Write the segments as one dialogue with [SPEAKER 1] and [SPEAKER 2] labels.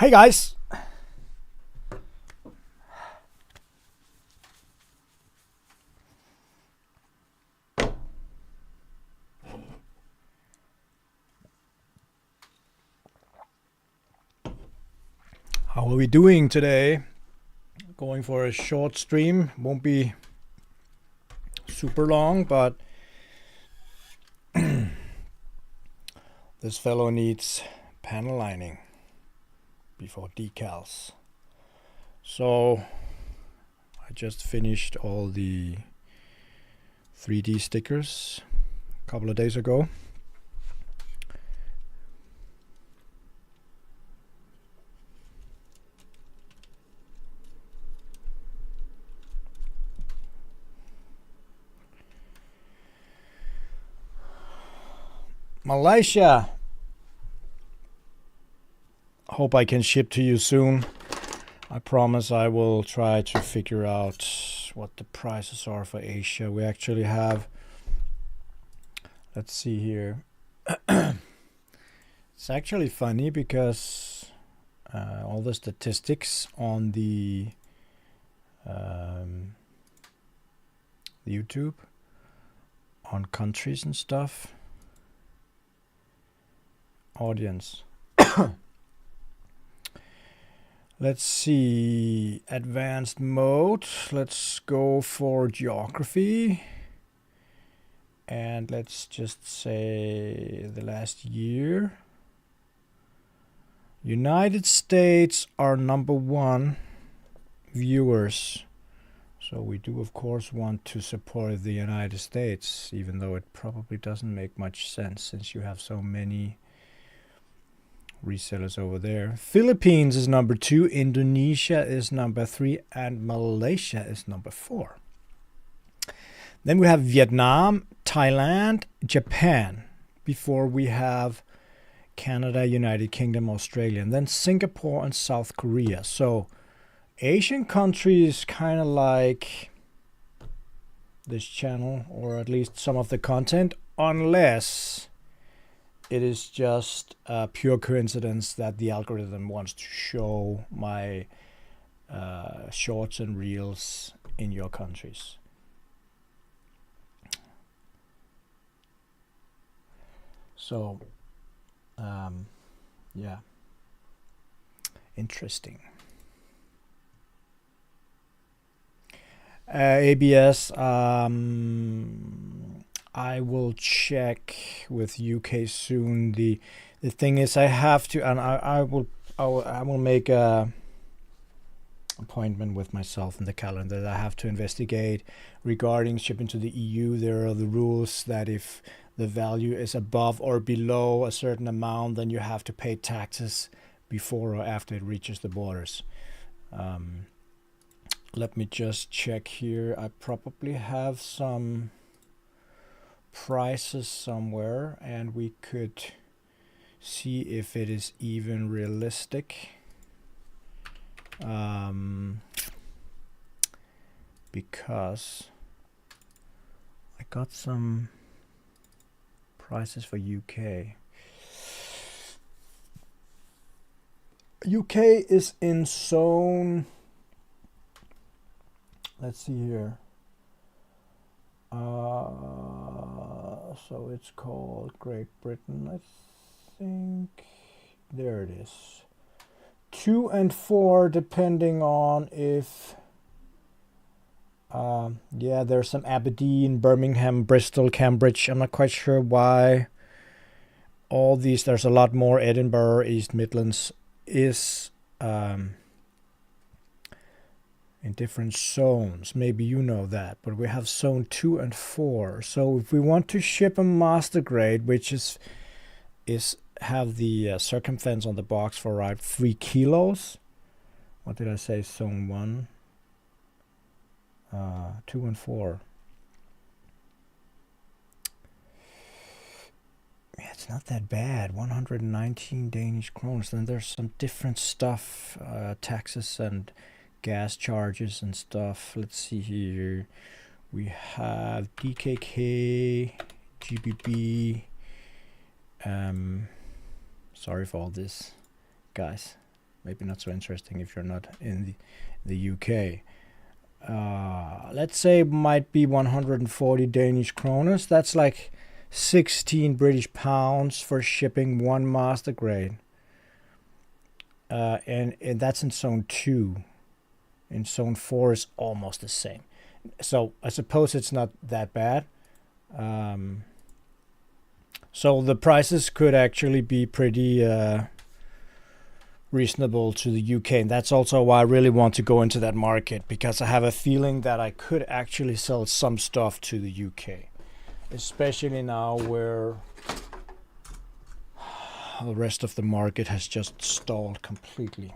[SPEAKER 1] Hey guys! How are we doing today? Going for a short stream. Won't be super long, but this fellow needs panel lining before decals. So I just finished all the 3D stickers a couple of days ago. Malaysia. Hope I can ship to you soon. I promise I will try to figure out what the prices are for Asia. We actually have, let's see here. It's actually funny because all the statistics on the YouTube on countries and stuff. Audience. Let's see, advanced mode. Let's go for geography. And let's just say the last year. United States are #1 viewers. So we do of course want to support the United States, even though it probably doesn't make much sense since you have so many resellers over there. Philippines is #2, Indonesia is #3, and Malaysia is #4. Then we have Vietnam, Thailand, Japan, before we have Canada, United Kingdom, Australia, and then Singapore and South Korea. So Asian countries kind of like this channel, or at least some of the content, unless it is just a pure coincidence that the algorithm wants to show my shorts and reels in your countries. So, yeah, interesting. ABS, I will check with UK soon. The thing is, I have to, and I will make a appointment with myself in the calendar that I have to investigate regarding shipping to the EU. There are the rules that if the value is above or below a certain amount, then you have to pay taxes before or after it reaches the borders. Let me just check here. I probably have some prices somewhere, and we could see if it is even realistic. Because I got some prices for UK. UK is in zone. Let's see here. So it's called Great Britain, I think. There it is. 2 and 4, depending on if yeah, there's some Aberdeen, Birmingham, Bristol, Cambridge. I'm not quite sure why all these. There's a lot more. Edinburgh, East Midlands is in different zones. Maybe you know that, but we have zone 2 and 4. So if we want to ship a master grade, which is have the circumference on the box for right 3 kilos. What did I say? Zone 1, 2 and 4. Yeah, it's not that bad. 119 Danish krones. Then there's some different stuff, taxes and gas charges and stuff. Let's see here. We have DKK, GBP. Sorry for all this, guys. maybe not so interesting if you're not in the UK. Let's say it might be 140 Danish kroners. That's like 16 British pounds for shipping one master grade. And that's in zone 2. In zone 4 is almost the same. So I suppose it's not that bad. So the prices could actually be pretty reasonable to the UK. And that's also why I really want to go into that market, because I have a feeling that I could actually sell some stuff to the UK. Especially now where the rest of the market has just stalled completely.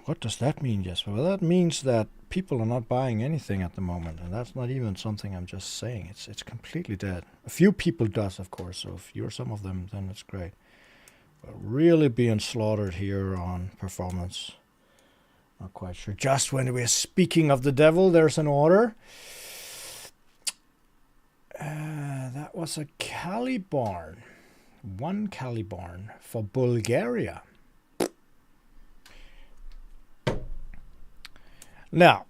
[SPEAKER 1] What does that mean, Jesper? Well, that means that people are not buying anything at the moment, and that's not even something I'm just saying. It's completely dead. A few people does, of course, so if you're some of them, then it's great. But really being slaughtered here on performance. Not quite sure. Just when we're speaking of the devil, there's an order. That was a Calibarn. One Calibarn for Bulgaria. Now,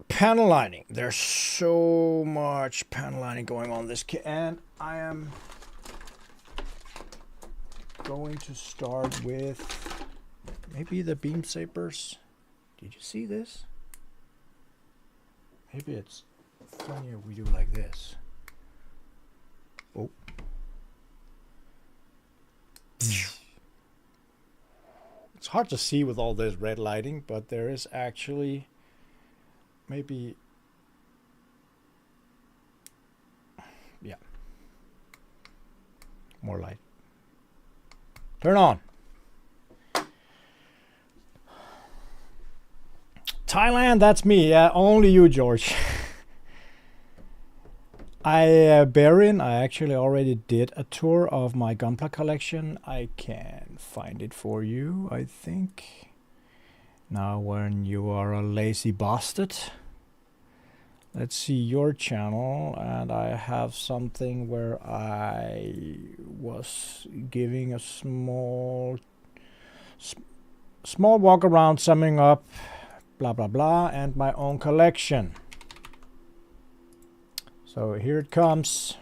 [SPEAKER 1] panel lining. There's so much panel lining going on this kit, and I am going to start with maybe the beam sabers. Did you see this? Maybe it's funnier we do like this. Oh. It's hard to see with all this red lighting, but there is actually maybe, yeah, more light. Turn on. Thailand, that's me. Yeah, only you, George. Barin, I actually already did a tour of my Gunpla collection. I can find it for you, I think. Now when you are a lazy bastard. Let's see your channel, and I have something where I was giving a small walk around, summing up, blah blah blah, and my own collection. So here it comes.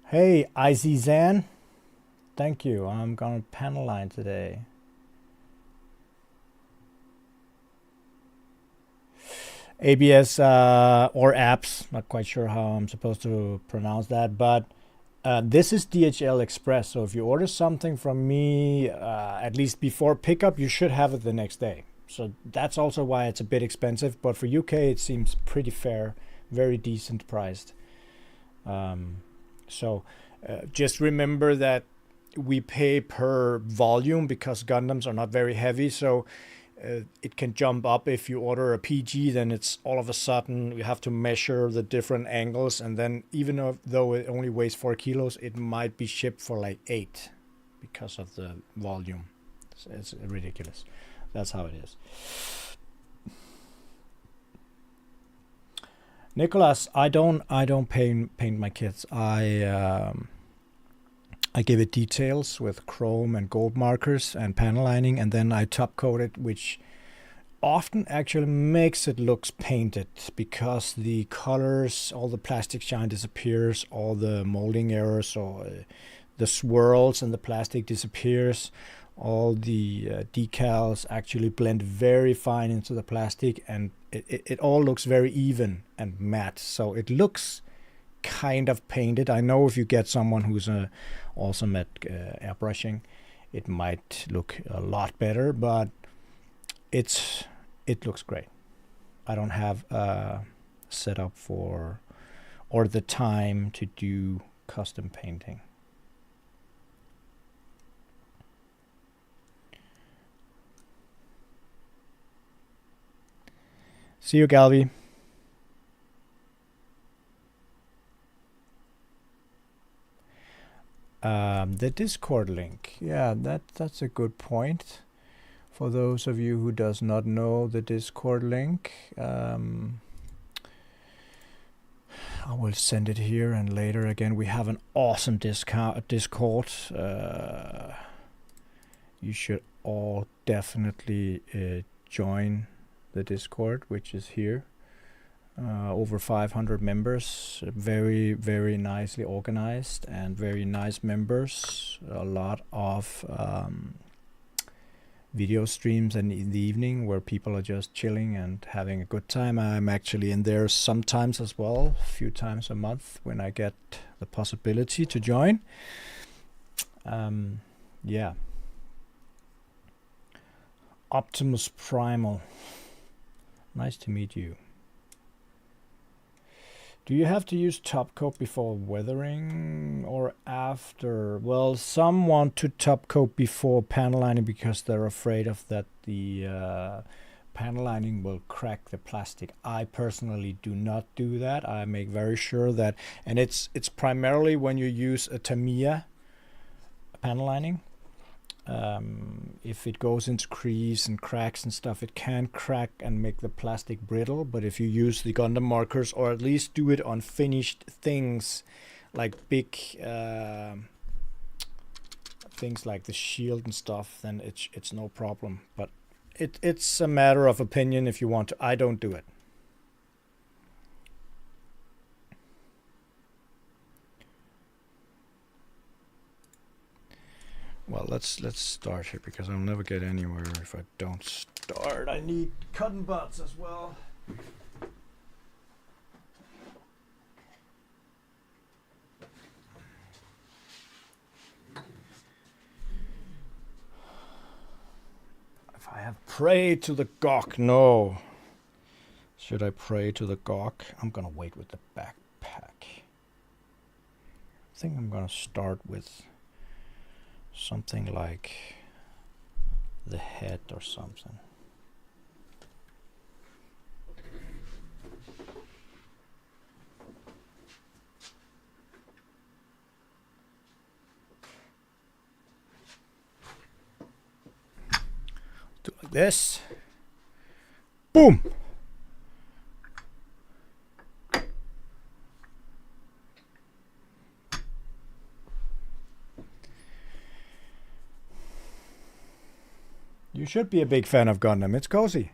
[SPEAKER 1] Hey, Izan. Thank you. I'm gonna panel line today. ABS or apps, not quite sure how I'm supposed to pronounce that, but this is DHL Express, so if you order something from me at least before pickup, you should have it the next day. So that's also why it's a bit expensive, but for UK it seems pretty fair, very decent priced. So just remember that we pay per volume because Gundams are not very heavy, so it can jump up. If you order a PG, then it's all of a sudden you have to measure the different angles, and then even though it only weighs 4 kilos, it might be shipped for like 8 because of the volume. It's ridiculous. That's how it is. Nicholas, I don't paint my kits. I give it details with chrome and gold markers and panel lining, and then I top coat it, which often actually makes it looks painted because the colors, all the plastic shine disappears, all the molding errors or the swirls and the plastic disappears, all the decals actually blend very fine into the plastic, and it all looks very even and matte, so it looks kind of painted. I know if you get someone who's awesome at airbrushing, it might look a lot better, but it looks great. I don't have a setup for or the time to do custom painting. See you, Galvi. The Discord link. Yeah, that's a good point. For those of you who does not know the Discord link, I will send it here, and later again we have an awesome Discord. You should all definitely join the Discord, which is here. Over 500 members, very, very nicely organized and very nice members. A lot of video streams in the evening where people are just chilling and having a good time. I'm actually in there sometimes as well, a few times a month when I get the possibility to join. Yeah. Optimus Primal, nice to meet you. Do you have to use top coat before weathering or after? Well, some want to top coat before panel lining because they're afraid of that the panel lining will crack the plastic. I personally do not do that. I make very sure that, and it's primarily when you use a Tamiya panel lining. If it goes into crease and cracks and stuff, it can crack and make the plastic brittle. But if you use the Gundam markers, or at least do it on finished things like big things like the shield and stuff, then it's no problem. But it's a matter of opinion if you want to. I don't do it. Well, let's start here because I'll never get anywhere if I don't start. I need cotton buds as well. If I have prayed to the gawk, no. Should I pray to the gawk? I'm gonna wait with the backpack. I think I'm gonna start with something like the head or something. Do like this. Boom! You should be a big fan of Gundam. It's cozy.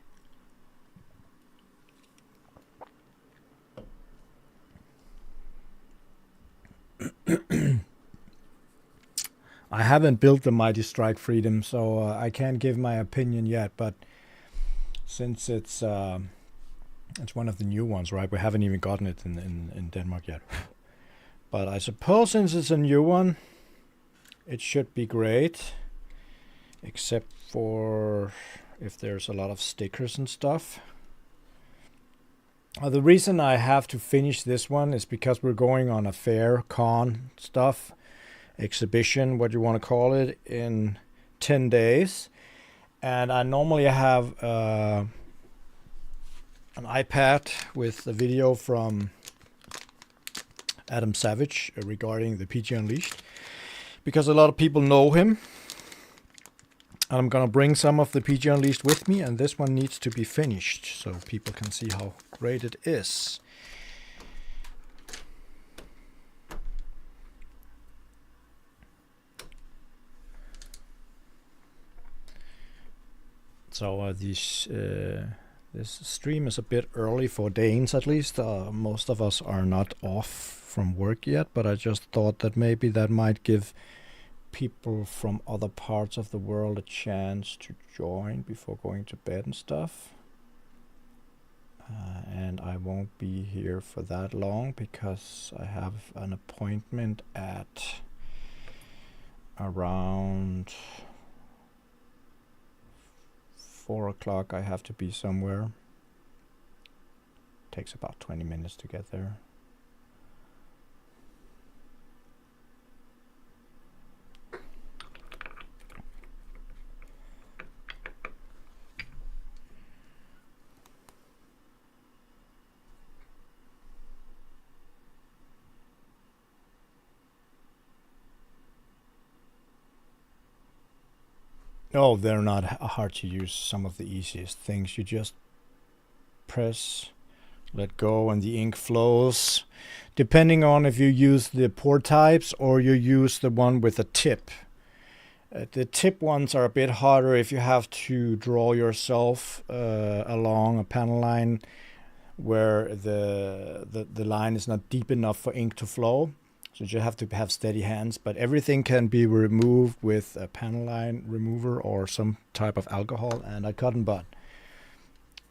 [SPEAKER 1] I haven't built the Mighty Strike Freedom, so I can't give my opinion yet. But since it's one of the new ones, right? We haven't even gotten it in Denmark yet. But I suppose since it's a new one, it should be great. Except for if there's a lot of stickers and stuff. The reason I have to finish this one is because we're going on a fair, con stuff, exhibition, what you want to call it, in 10 days. And I normally have an iPad with a video from Adam Savage regarding the PG Unleashed. Because a lot of people know him. I'm gonna bring some of the PG Unleashed with me, and this one needs to be finished so people can see how great it is. So this stream is a bit early for Danes, at least. Most of us are not off from work yet, but I just thought that maybe that might give people from other parts of the world a chance to join before going to bed and stuff. And I won't be here for that long because I have an appointment at around 4 o'clock. I have to be somewhere. Takes about 20 minutes to get there. Oh, they're not hard to use. Some of the easiest things. You just press let go and the ink flows, depending on if you use the pour types or you use the one with a tip. The tip ones are a bit harder if you have to draw yourself along a panel line where the line is not deep enough for ink to flow. So you have to have steady hands, but everything can be removed with a panel line remover or some type of alcohol and a cotton bud.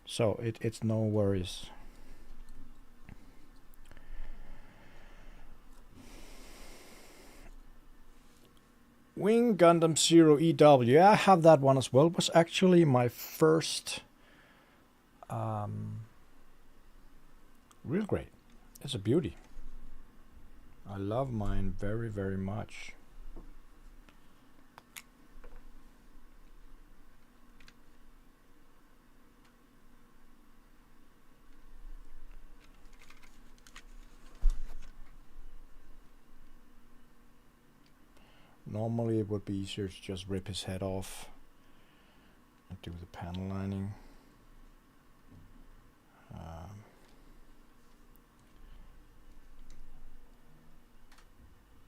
[SPEAKER 1] So it's no worries. Wing Gundam Zero EW. Yeah, I have that one as well. It was actually my first real great. It's a beauty. I love mine very, very much. Normally it would be easier to just rip his head off and do the panel lining.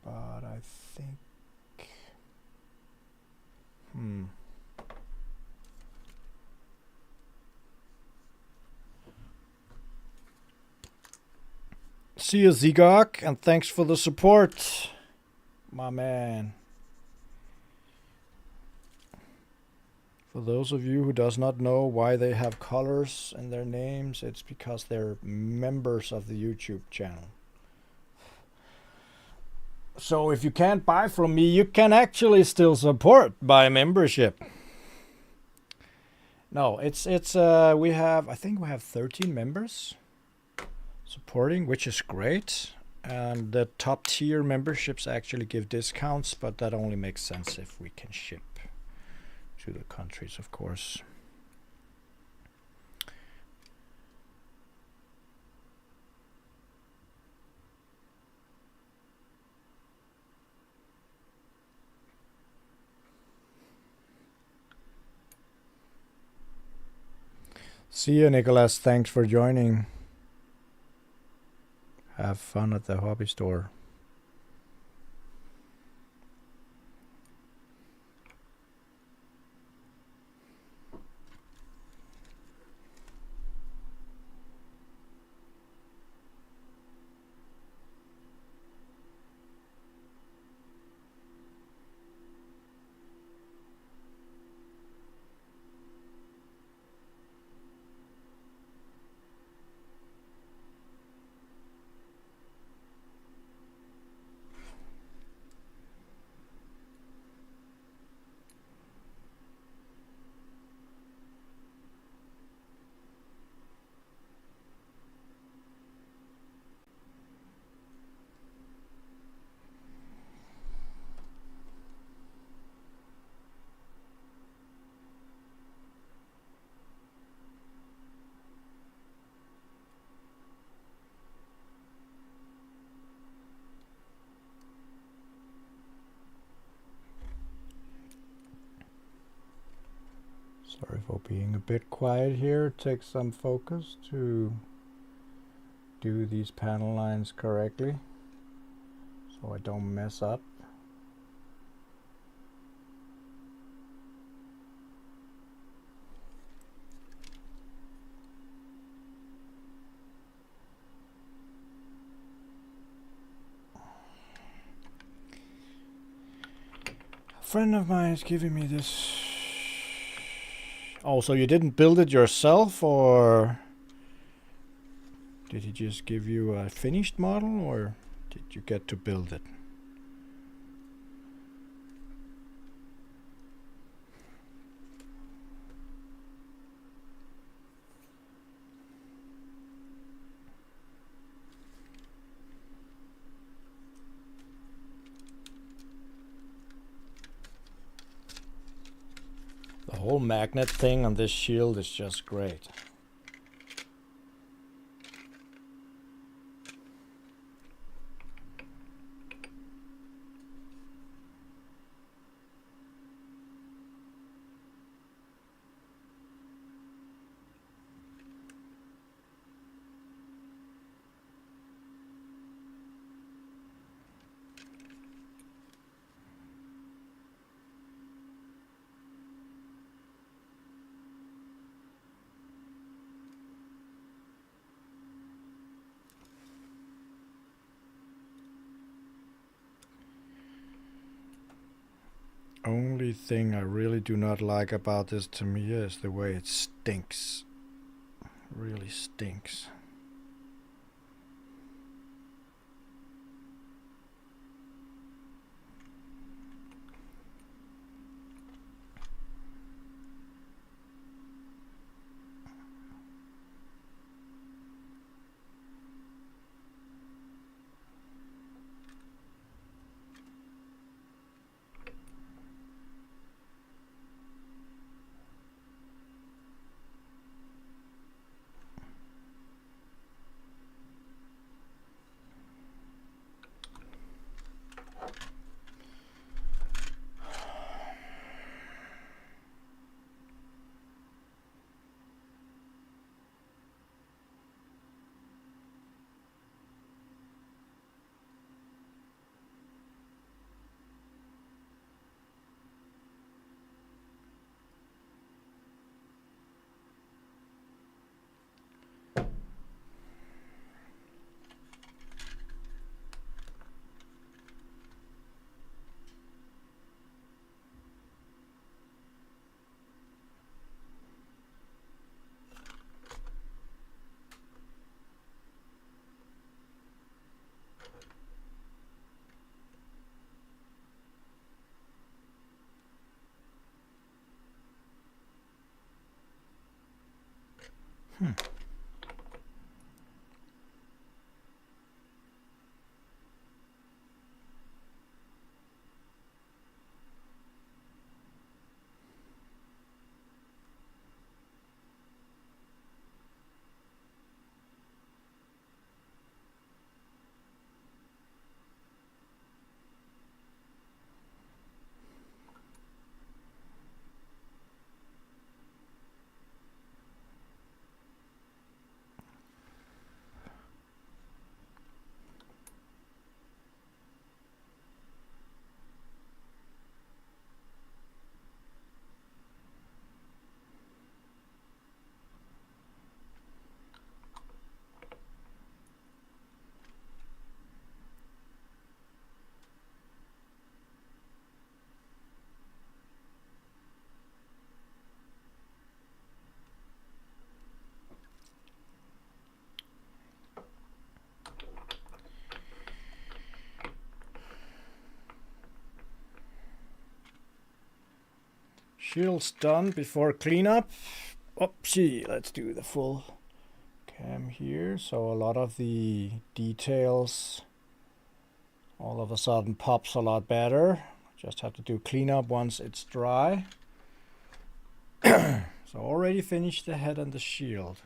[SPEAKER 1] But I think see you, Zigok, and thanks for the support, my man. For those of you who does not know why they have colors in their names, it's because they're members of the YouTube channel. So if you can't buy from me, you can actually still support by membership. No, it's we have, I think we have 13 members supporting, which is great. And the top tier memberships actually give discounts, but that only makes sense if we can ship to the countries, of course. See you, Nicholas. Thanks for joining. Have fun at the hobby store. Sorry for being a bit quiet here. It takes some focus to do these panel lines correctly so I don't mess up. A friend of mine is giving me this. Oh, so you didn't build it yourself, or did he just give you a finished model, or did you get to build it? The whole magnet thing on this shield is just great. thing I really do not like about this Tamiya is the way it stinks. It really stinks. Shield's done before cleanup. Oopsie, let's do the full cam here. So a lot of the details all of a sudden pops a lot better. Just have to do cleanup once it's dry. So already finished the head and the shield.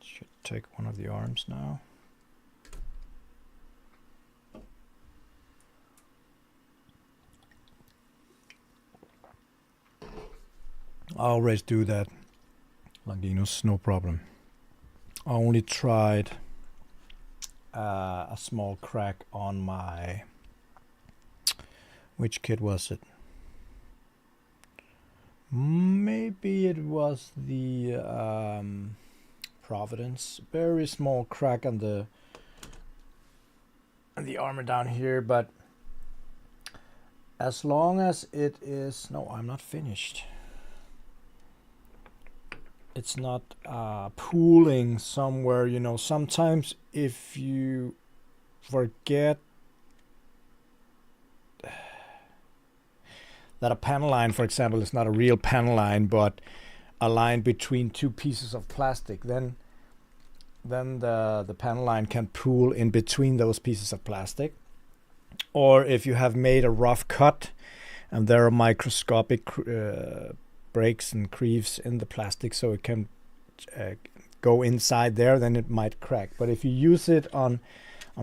[SPEAKER 1] Should take one of the arms now. I always do that, Longinus, no problem. I only tried a small crack on my, which kit was it? Maybe it was the Providence. Very small crack on the armor down here, but as long as it is, no, I'm not finished. It's not pooling somewhere, you know. Sometimes if you forget that a panel line, for example, is not a real panel line, but a line between two pieces of plastic, then the panel line can pool in between those pieces of plastic. Or if you have made a rough cut and there are microscopic breaks and creeves in the plastic, so it can go inside there, then it might crack. But if you use it on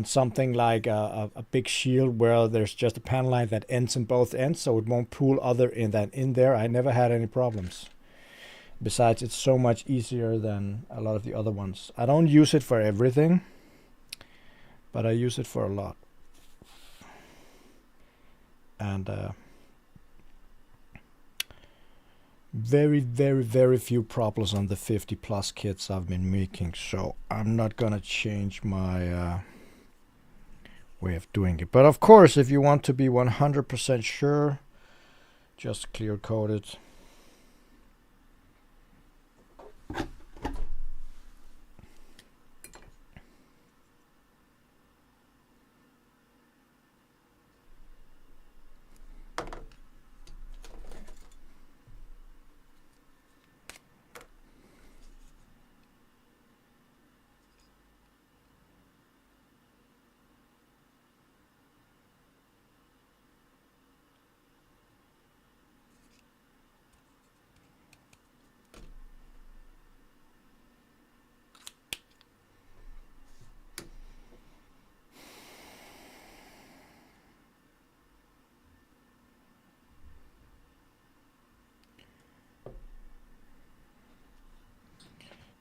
[SPEAKER 1] something like a big shield where there's just a panel line that ends in both ends, so it won't pool other in there, I never had any problems. Besides, it's so much easier than a lot of the other ones. I don't use it for everything, but I use it for a lot. And Very, very, very few problems on the 50 plus kits I've been making, so I'm not gonna change my way of doing it. But of course, if you want to be 100% sure, just clear code it.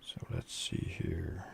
[SPEAKER 1] So let's see here.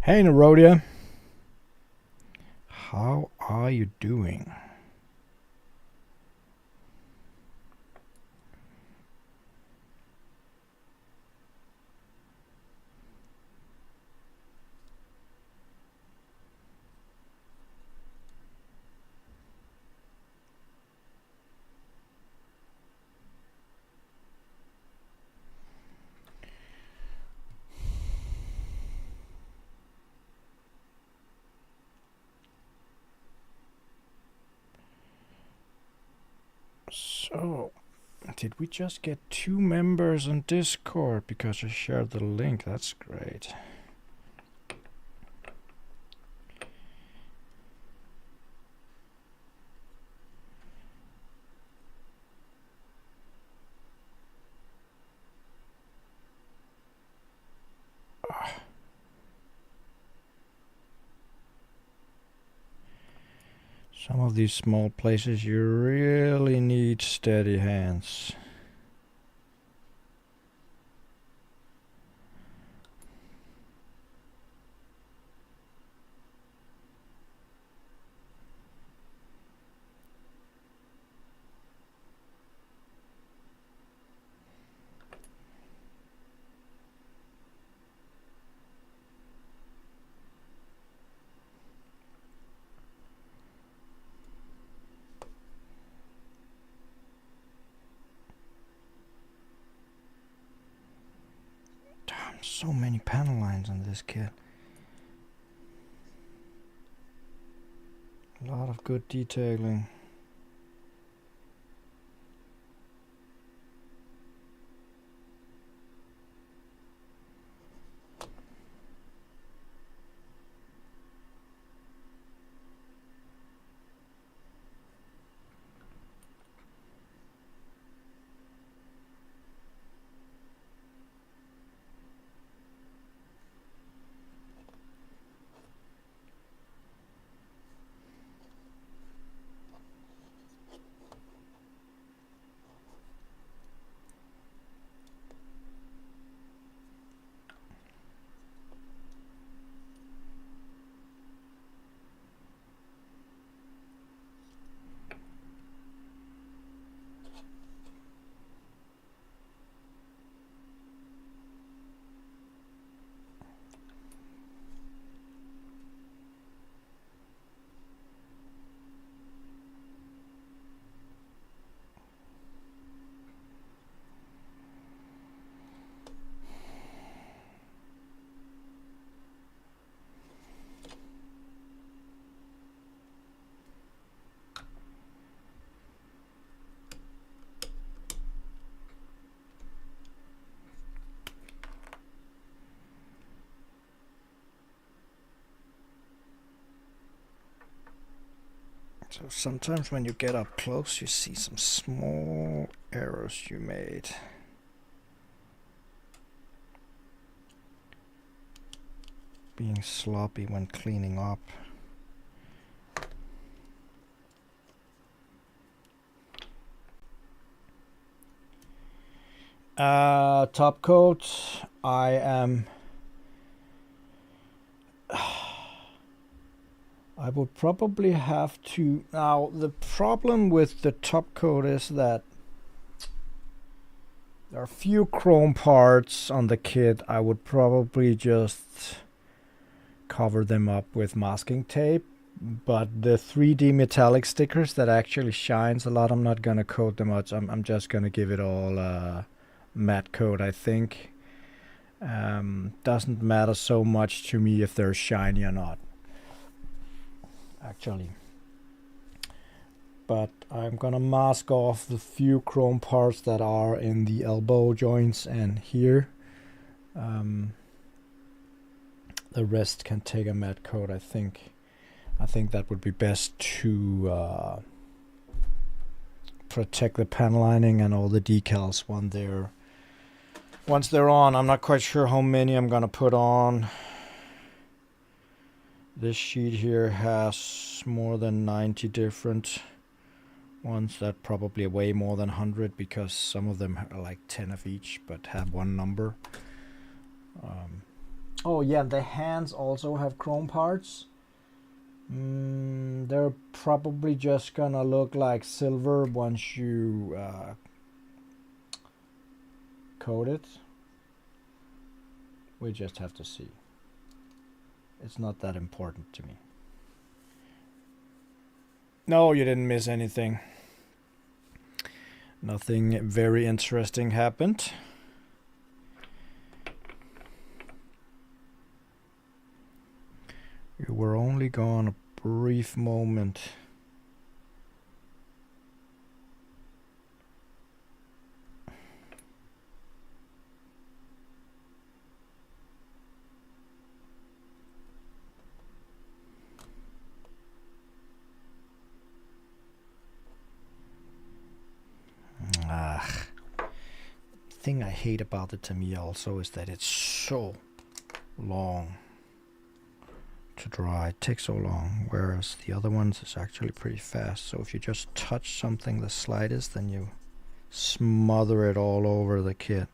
[SPEAKER 1] Hey Narodia, how are you doing? So, did we just get 2 members on Discord because I shared the link? That's great. Some of these small places you really need steady hands. Damn, so many panel lines on this kit. A lot of good detailing. So sometimes when you get up close, you see some small errors you made. Being sloppy when cleaning up. Top coat, I would probably have to. Now the problem with the top coat is that there are few chrome parts on the kit. I would probably just cover them up with masking tape, but the 3D metallic stickers that actually shines a lot, I'm not gonna coat them much. I'm just gonna give it all matte coat, I think. Doesn't matter so much to me if they're shiny or not, actually. But I'm gonna mask off the few chrome parts that are in the elbow joints and here. The rest can take a matte coat, I think. I think that would be best to protect the panel lining and all the decals once they're on. I'm not quite sure how many I'm gonna put on. This sheet here has more than 90 different ones. That probably way more than 100 because some of them are like 10 of each but have one number. Oh yeah, the hands also have chrome parts. They're probably just gonna look like silver once you coat it. We just have to see. It's not that important to me. No, you didn't miss anything. Nothing very interesting happened. You were only gone a brief moment. Thing I hate about the Tamiya also is that it's so long to dry. It takes so long, whereas the other ones is actually pretty fast. So if you just touch something the slightest, then you smother it all over the kit.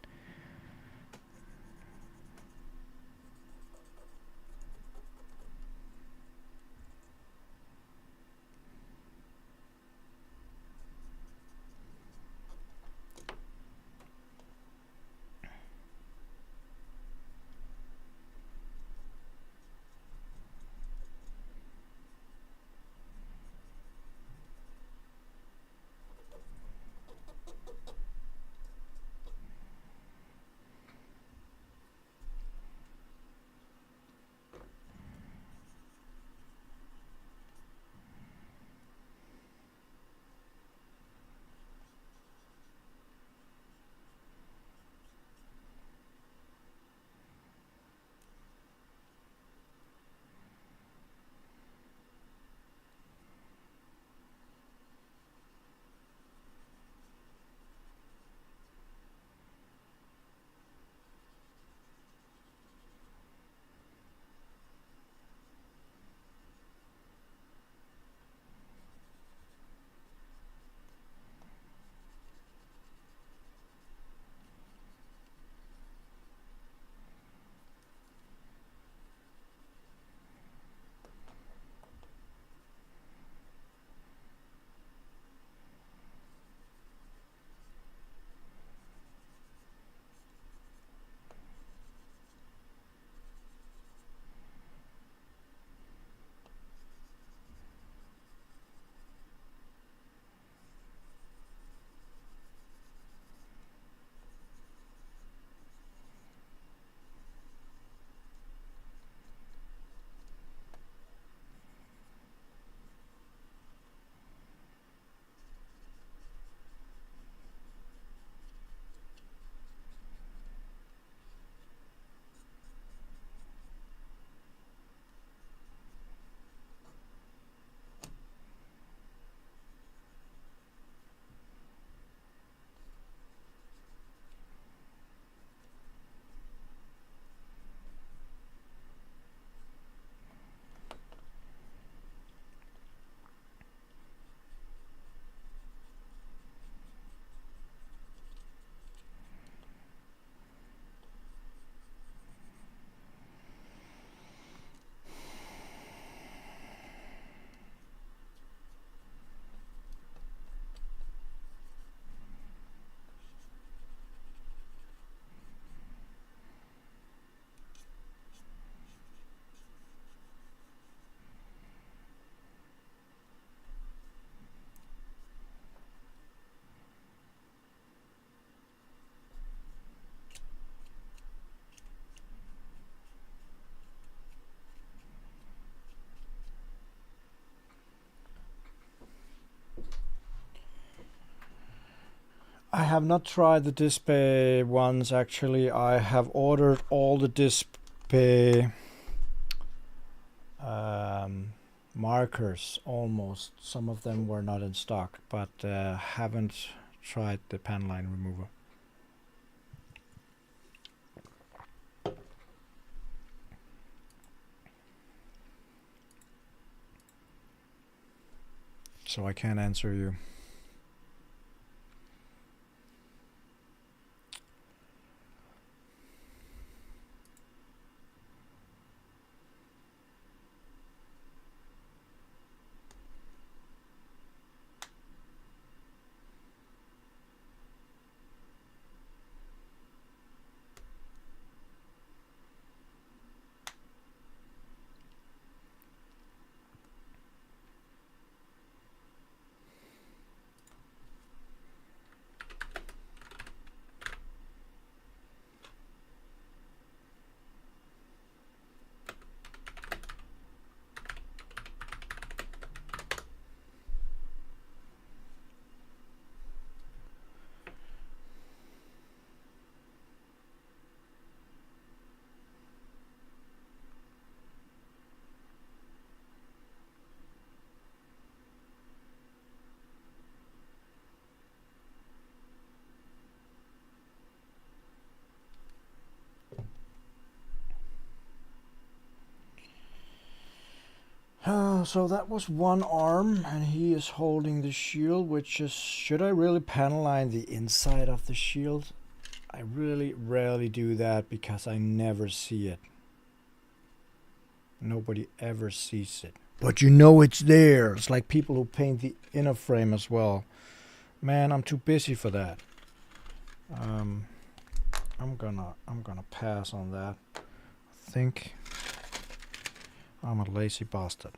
[SPEAKER 1] I have not tried the display ones actually. I have ordered all the display markers almost. Some of them were not in stock, but haven't tried the pan line remover. So I can't answer you. So that was one arm, and he is holding the shield, which is... Should I really panel line the inside of the shield? I really rarely do that because I never see it. Nobody ever sees it. But you know it's there. It's like people who paint the inner frame as well. Man, I'm too busy for that. I'm gonna pass on that. I think I'm a lazy bastard.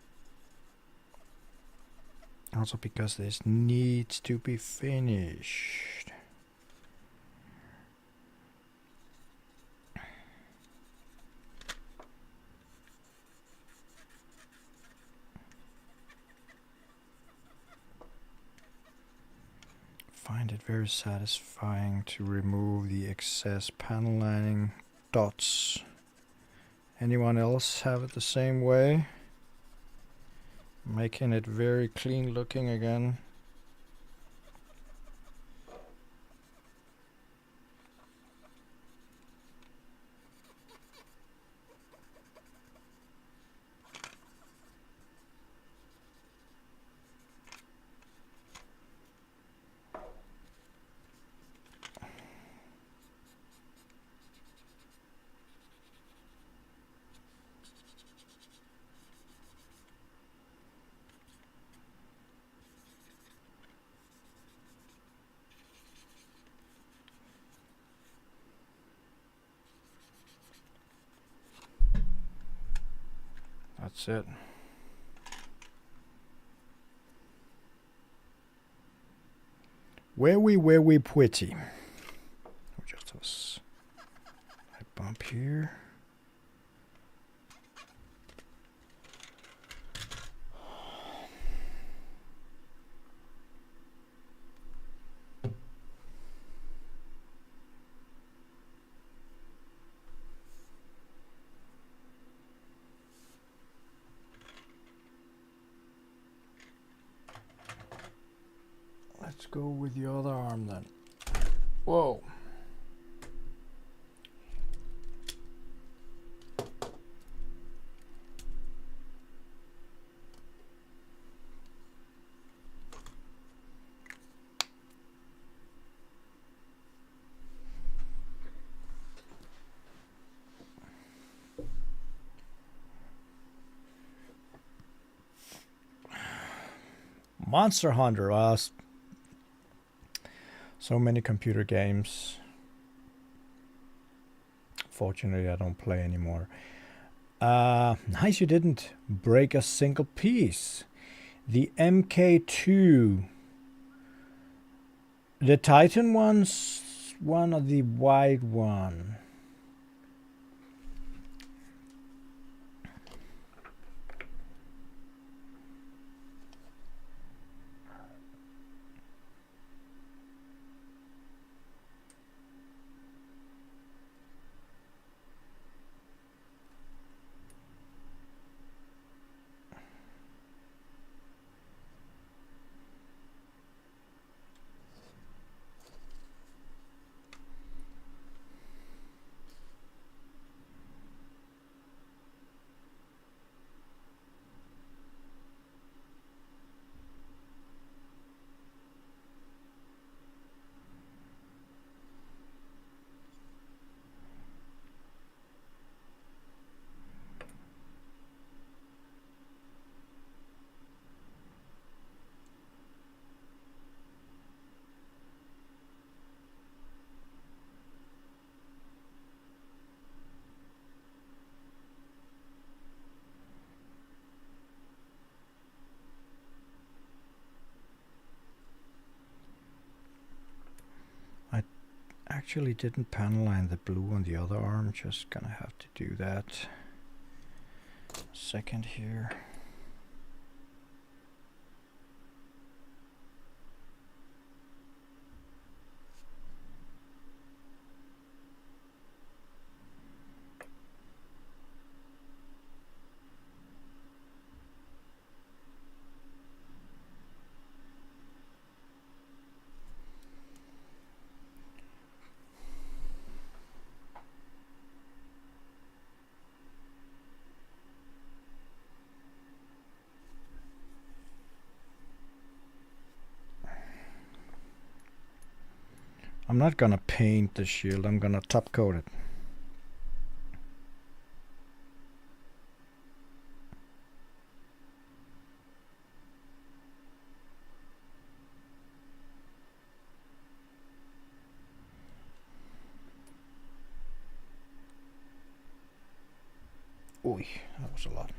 [SPEAKER 1] Also because this needs to be finished. Find it very satisfying to remove the excess panel lining dots. Anyone else have it the same way? Making it very clean looking again. That's it. Very pretty. Just a slight bump here. Let's go with the other arm then. Whoa. Monster Hunter, so many computer games. Fortunately, I don't play anymore. Nice, you didn't break a single piece. The MK2. The Titan one's one or the wide one? actually didn't panel line the blue on the other arm. Just gonna have to do that. Second here. I'm not gonna paint the shield, I'm gonna top coat it. Ooh, that was a lot.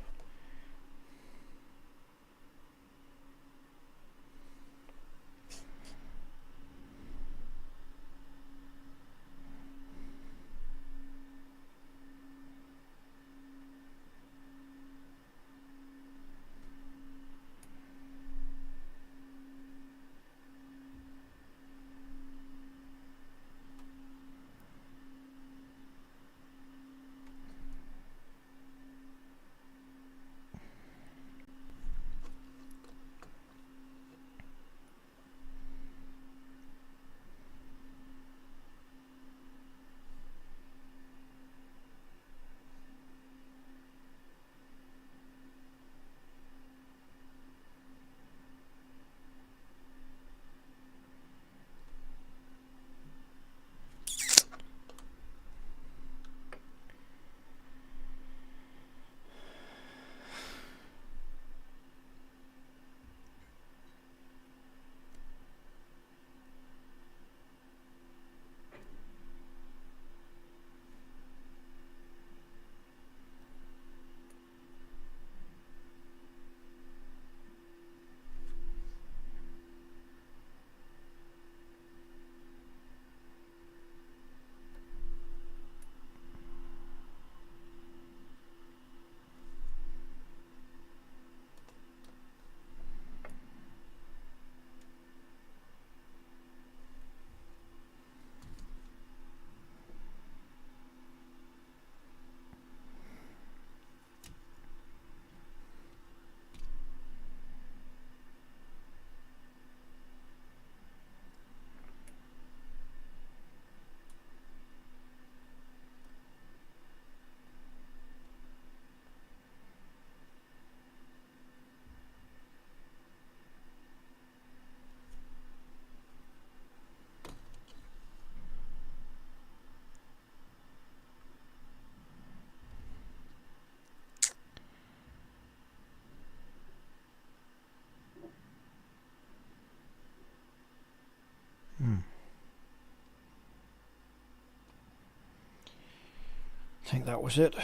[SPEAKER 1] I think that was it.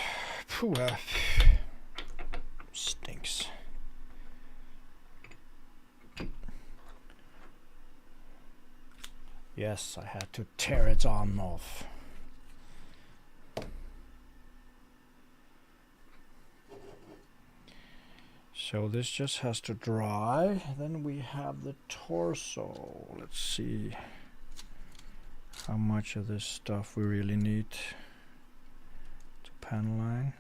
[SPEAKER 1] Phew, stinks. Yes, I had to tear its arm off. So this just has to dry. Then we have the torso. Let's see how much of this stuff we really need to panel line.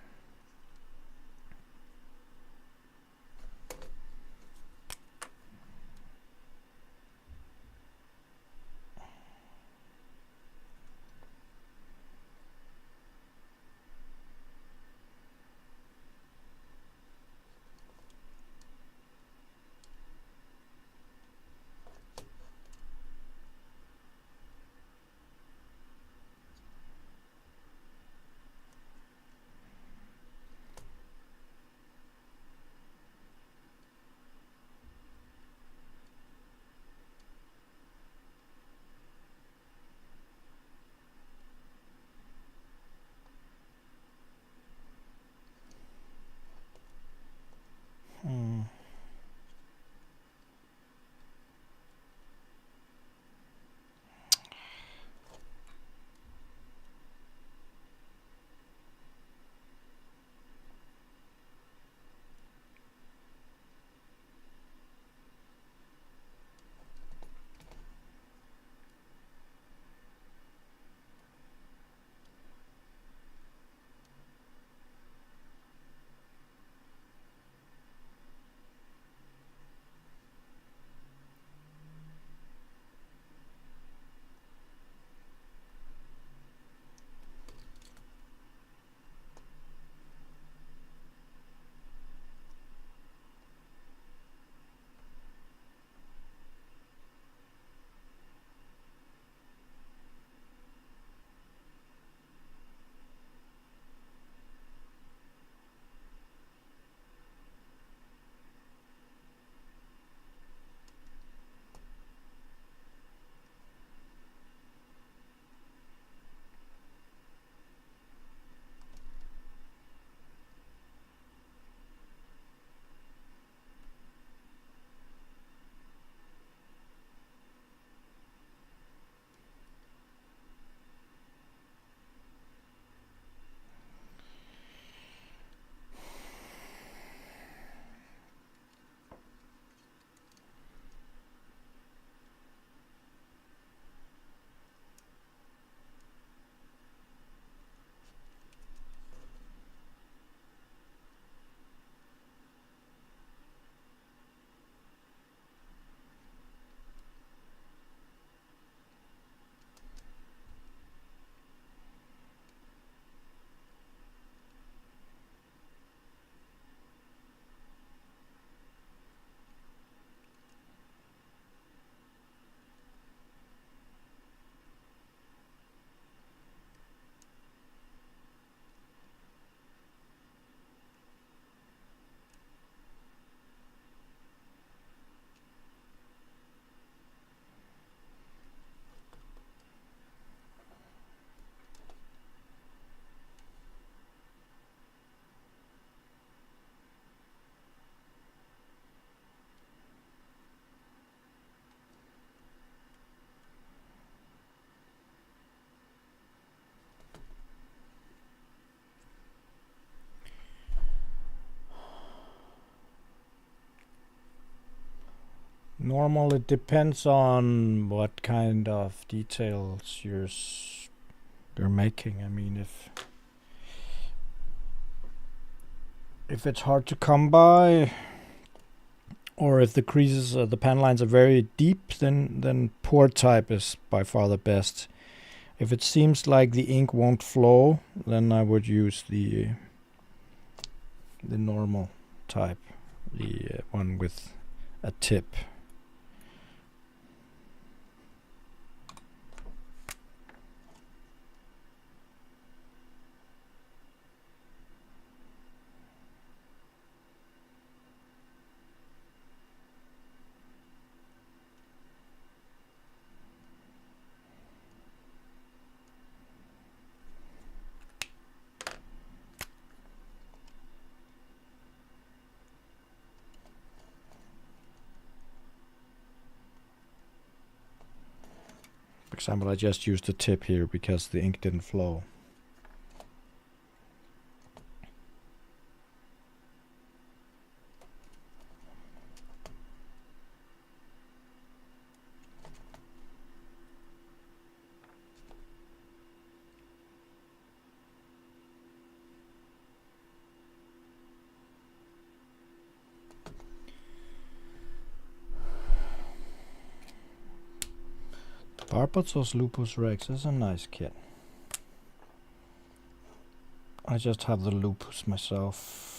[SPEAKER 1] Normal, it depends on what kind of details you're making. I mean, if it's hard to come by, or if the creases, the pen lines are very deep, then pour type is by far the best. If it seems like the ink won't flow, then I would use the normal type, the one with a tip. For example, I just used the tip here because the ink didn't flow. Barbatos Lupus Rex is a nice kit. I just have the lupus myself.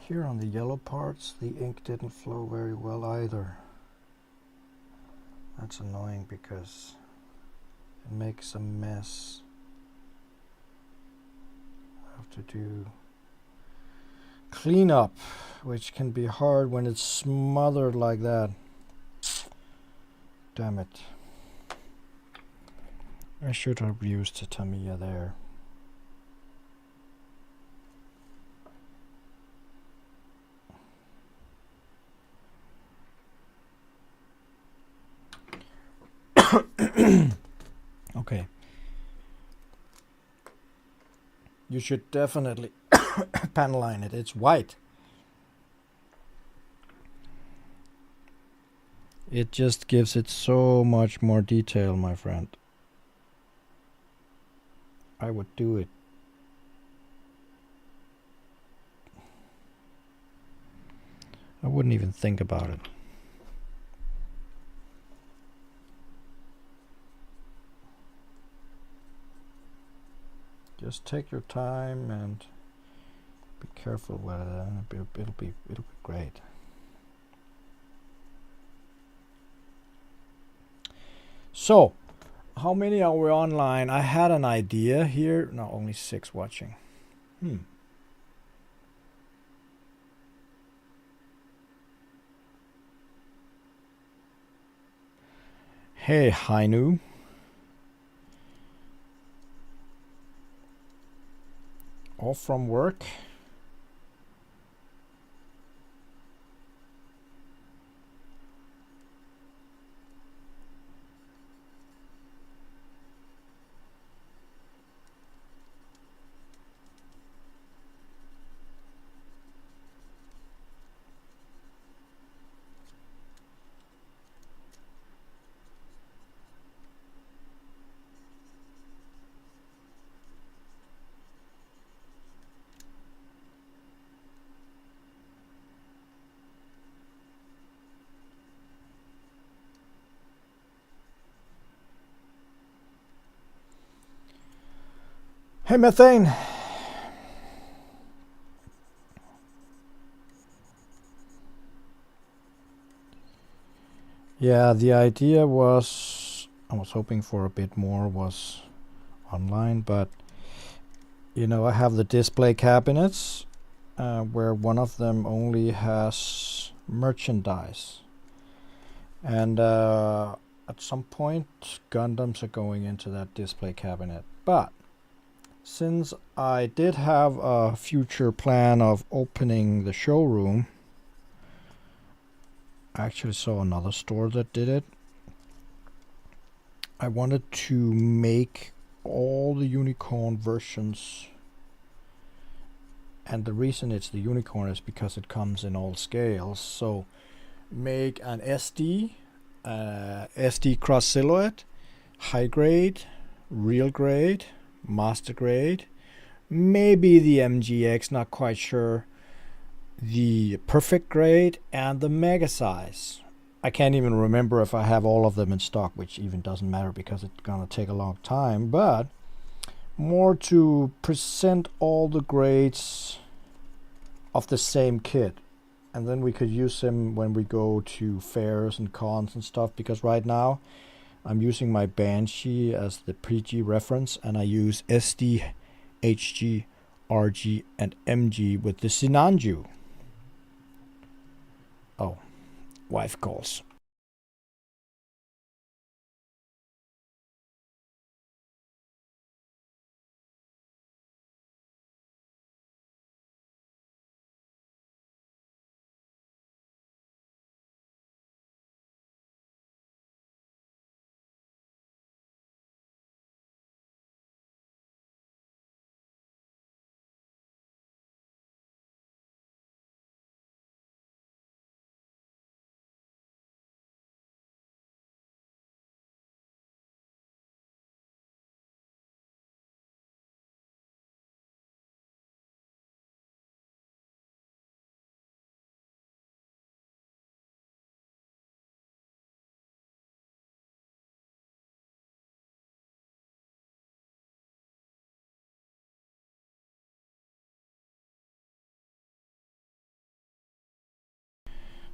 [SPEAKER 1] Here on the yellow parts, the ink didn't flow very well either. That's annoying because it makes a mess. I have to do cleanup, which can be hard when it's smothered like that. Damn it. I should have used the Tamiya there. Okay. You should definitely pen line it. It's white. It just gives it so much more detail, my friend. I would do it. I wouldn't even think about it. Just take your time and be careful with it. It'll be great. So, how many are we online? I had an idea here. No, only 6 watching. Hey, Hainu. Off from work. Hey, Methane. Yeah, the idea was, I was hoping for a bit more was online, but you know, I have the display cabinets where one of them only has merchandise, and at some point Gundams are going into that display cabinet. But since I did have a future plan of opening the showroom, I actually saw another store that did it. I wanted to make all the unicorn versions, and the reason it's the unicorn is because it comes in all scales. So make an SD cross silhouette, high grade, real grade, master grade, maybe the MGX, not quite sure, the perfect grade, and the mega size. I can't even remember if I have all of them in stock, which even doesn't matter because it's gonna take a long time, but more to present all the grades of the same kit, and then we could use them when we go to fairs and cons and stuff, because right now I'm using my Banshee as the PG reference, and I use SD, HG, RG, and MG with the Sinanju. Oh, wife calls.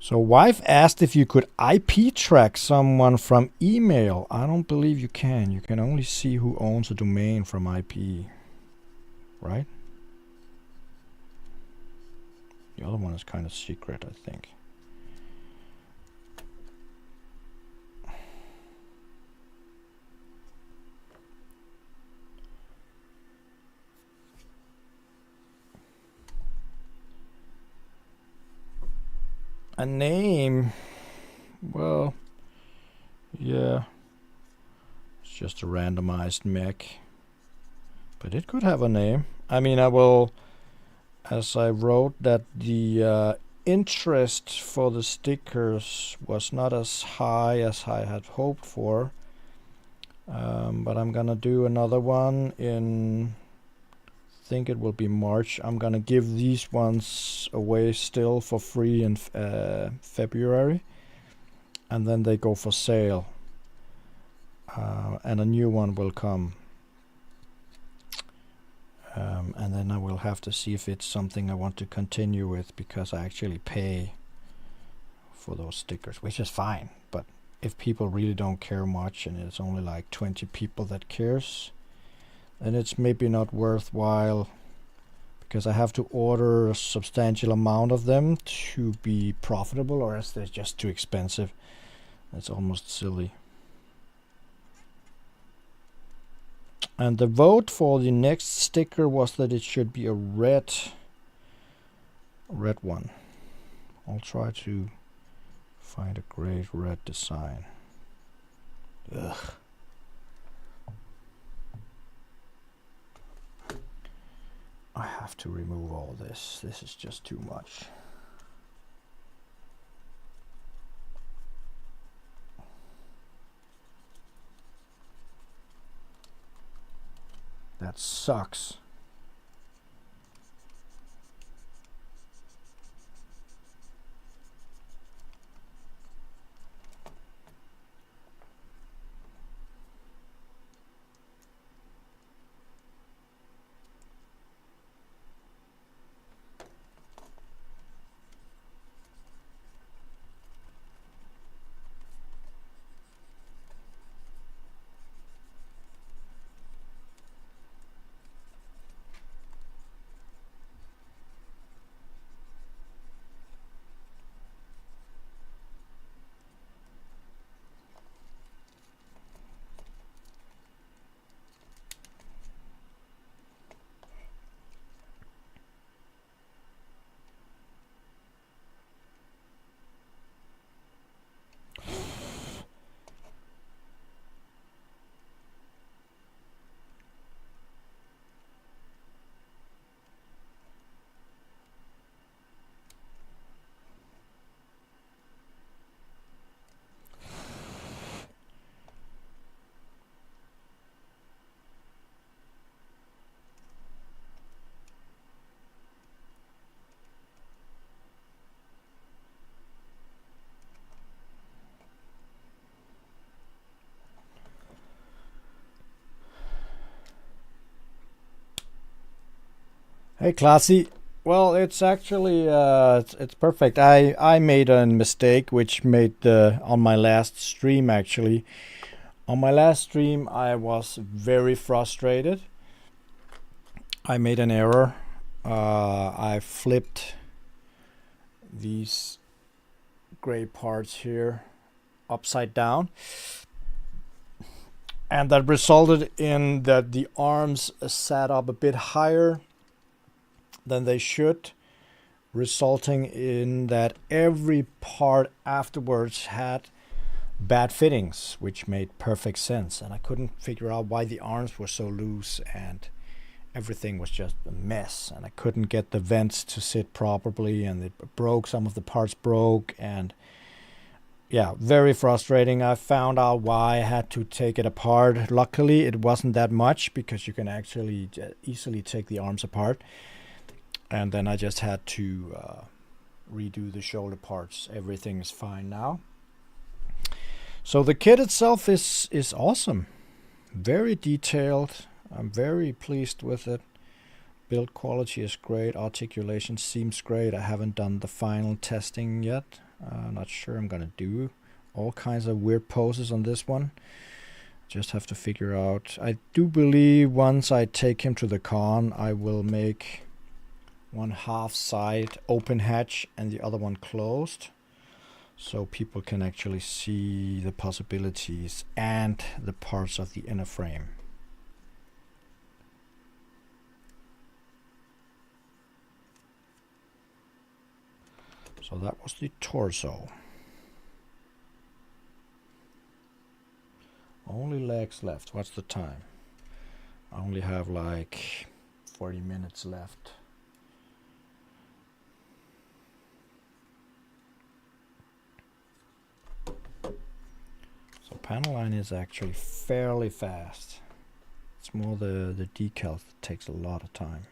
[SPEAKER 1] So wife asked if you could IP track someone from email. I don't believe you can. You can only see who owns a domain from IP, right? The other one is kind of secret, I think. A name, well, yeah, it's just a randomized mech, but it could have a name. I mean, I will, as I wrote that the interest for the stickers was not as high as I had hoped for, but I'm gonna do another one in, I think it will be March. I'm gonna give these ones away still for free in February, and then they go for sale, and a new one will come, and then I will have to see if it's something I want to continue with, because I actually pay for those stickers, which is fine. But if people really don't care much and it's only like 20 people that cares, then it's maybe not worthwhile, because I have to order a substantial amount of them to be profitable, or else they're just too expensive. That's almost silly. And the vote for the next sticker was that it should be a red one. I'll try to find a great red design. Ugh. I have to remove all this. This is just too much. That sucks. Hey, Classy. Well, it's actually it's perfect. I made a mistake which made the on my last stream actually. On my last stream, I was very frustrated. I made an error. I flipped these gray parts here upside down, and that resulted in that the arms sat up a bit higher than they should, resulting in that every part afterwards had bad fittings, which made perfect sense. And I couldn't figure out why the arms were so loose, and everything was just a mess. And I couldn't get the vents to sit properly, and it broke. Some of the parts broke, and yeah, very frustrating. I found out why I had to take it apart. Luckily, it wasn't that much because you can actually easily take the arms apart. And then I just had to redo the shoulder parts. Everything is fine now. So the kit itself is awesome. Very detailed. I'm very pleased with it. Build quality is great. Articulation seems great. I haven't done the final testing yet. Not sure I'm gonna do all kinds of weird poses on this one. Just have to figure out. I do believe once I take him to the con, I will make one half side open hatch and the other one closed, so people can actually see the possibilities and the parts of the inner frame. So that was the torso. Only legs left. What's the time? I only have like 40 minutes left. So panel line is actually fairly fast. It's more the decal that takes a lot of time.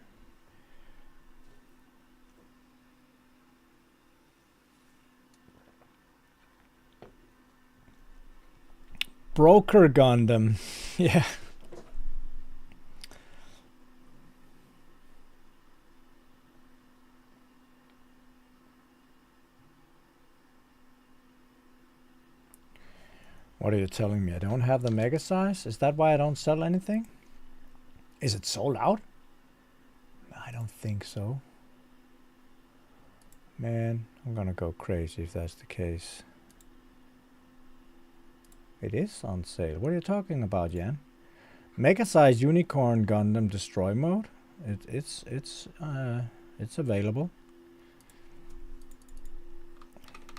[SPEAKER 1] Broker Gundam. Yeah. What are you telling me? I don't have the mega size? Is that why I don't sell anything? Is it sold out? I don't think so. Man, I'm gonna go crazy if that's the case. It is on sale. What are you talking about, Jan? Mega size Unicorn Gundam Destroy Mode. It's available.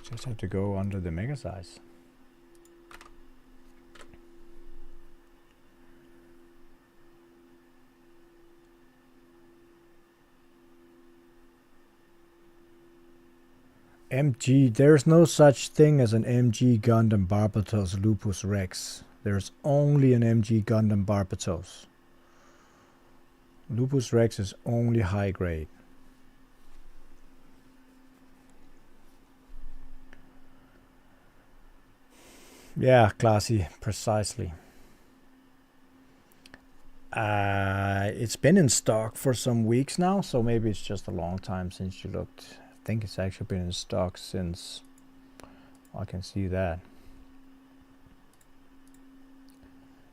[SPEAKER 1] Just have to go under the mega size. MG, there's no such thing as an MG Gundam Barbatos Lupus Rex. There's only an MG Gundam Barbatos. Lupus Rex is only high grade. Yeah, Classy, precisely. It's been in stock for some weeks now, so maybe it's just a long time since you looked. I think it's actually been in stock since, I can see that.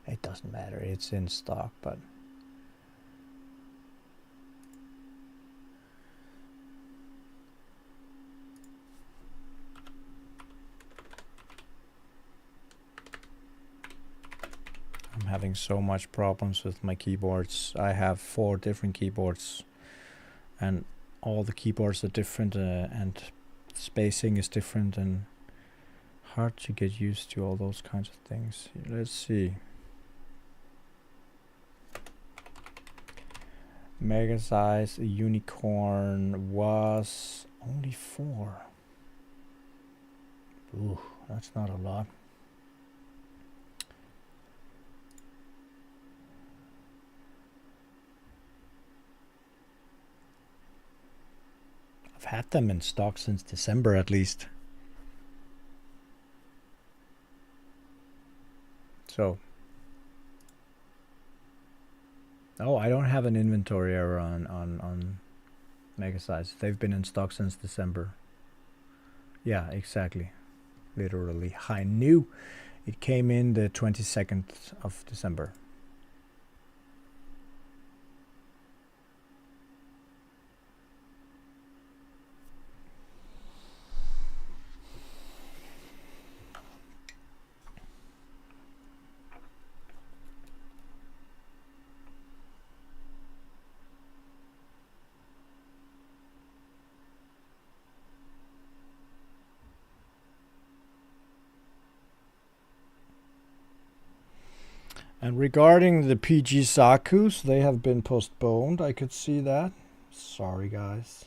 [SPEAKER 1] It doesn't matter, it's in stock, but I'm having so much problems with my keyboards. I have 4 different keyboards, and all the keyboards are different, and spacing is different, and hard to get used to all those kinds of things. Let's see. Mega size Unicorn was only 4. Ooh, that's not a lot. I've had them in stock since December at least. So, oh, I don't have an inventory error on mega size. They've been in stock since December. Yeah, exactly. Literally. I knew it came in the 22nd of December. And regarding the PG Sakus, they have been postponed. I could see that. Sorry, guys.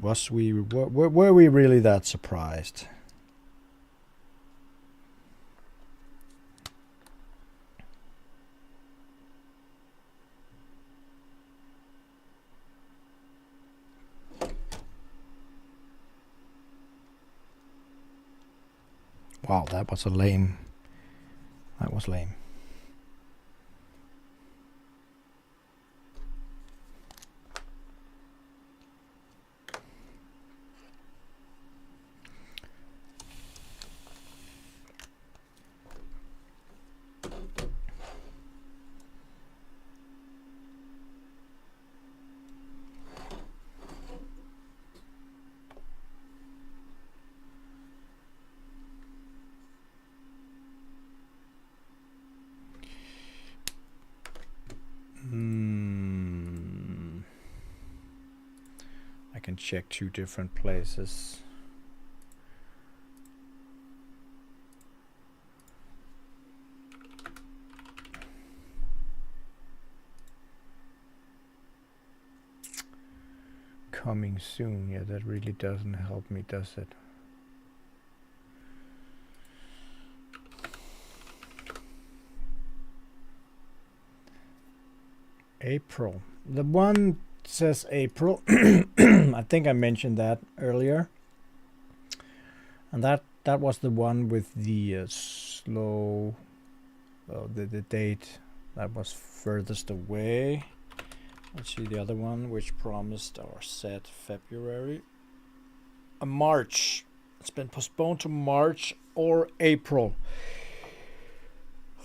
[SPEAKER 1] Were we really that surprised? Wow, that was lame. That was lame. I can check 2 different places. Coming soon. Yeah, that really doesn't help me, does it? April. The one says April. I think I mentioned that earlier. And that was the one with the slow, the date that was furthest away. Let's see the other one, which promised or said February. March. It's been postponed to March or April.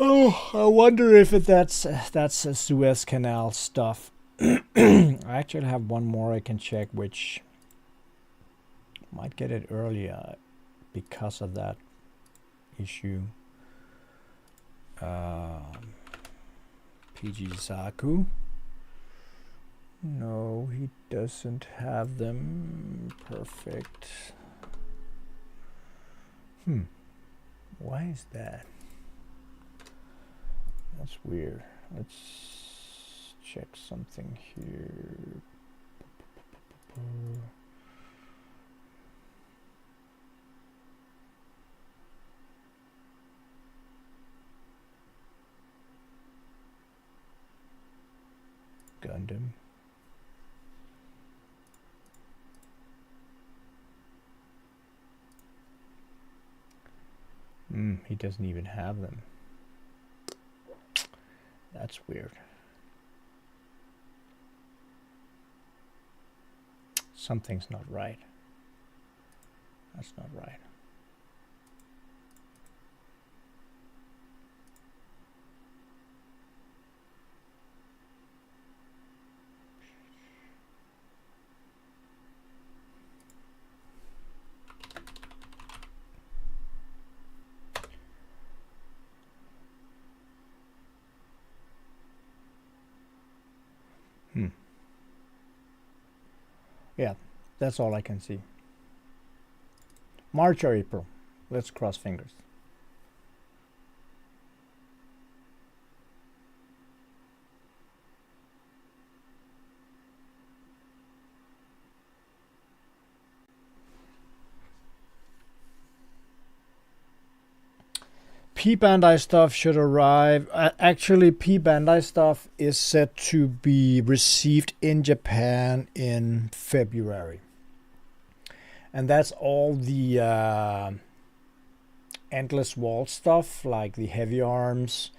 [SPEAKER 1] Oh, I wonder if that's a Suez Canal stuff. I actually have one more I can check, which might get it earlier because of that issue. PG Saku. No, he doesn't have them. Perfect. Why is that? That's weird. Let's check something here. Gundam. He doesn't even have them. That's weird. Something's not right. That's not right. Yeah, that's all I can see. March or April. Let's cross fingers. P Bandai stuff should arrive. Actually, P Bandai stuff is set to be received in Japan in February. And that's all the Endless Wall stuff, like the heavy arms,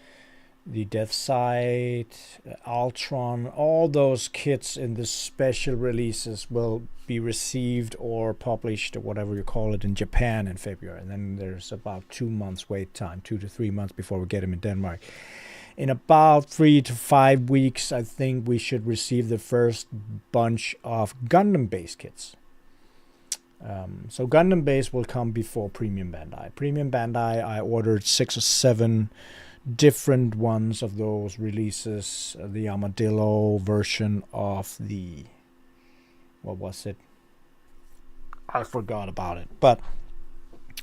[SPEAKER 1] the Death Sight, Ultron, all those kits in the special releases will be received or published or whatever you call it in Japan in February. And then there's about 2 months wait time, 2 to 3 months before we get them in Denmark. In about 3 to 5 weeks, I think we should receive the first bunch of Gundam base kits. So Gundam base will come before Premium Bandai. Premium Bandai, I ordered 6 or 7 different ones of those releases. The Armadillo version of the, what was it? I forgot about it. But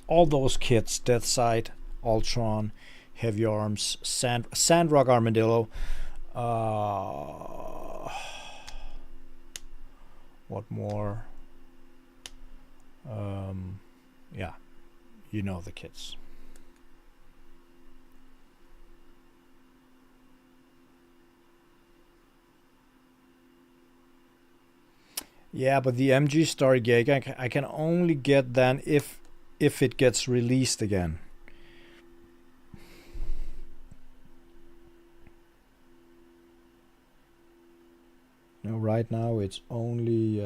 [SPEAKER 1] all those kits, Death Sight, Ultron, Heavy Arms, Sandrock Armadillo, what more? Yeah, you know the kits. Yeah, but the MG Star gig I can only get then if it gets released again. No, right now it's only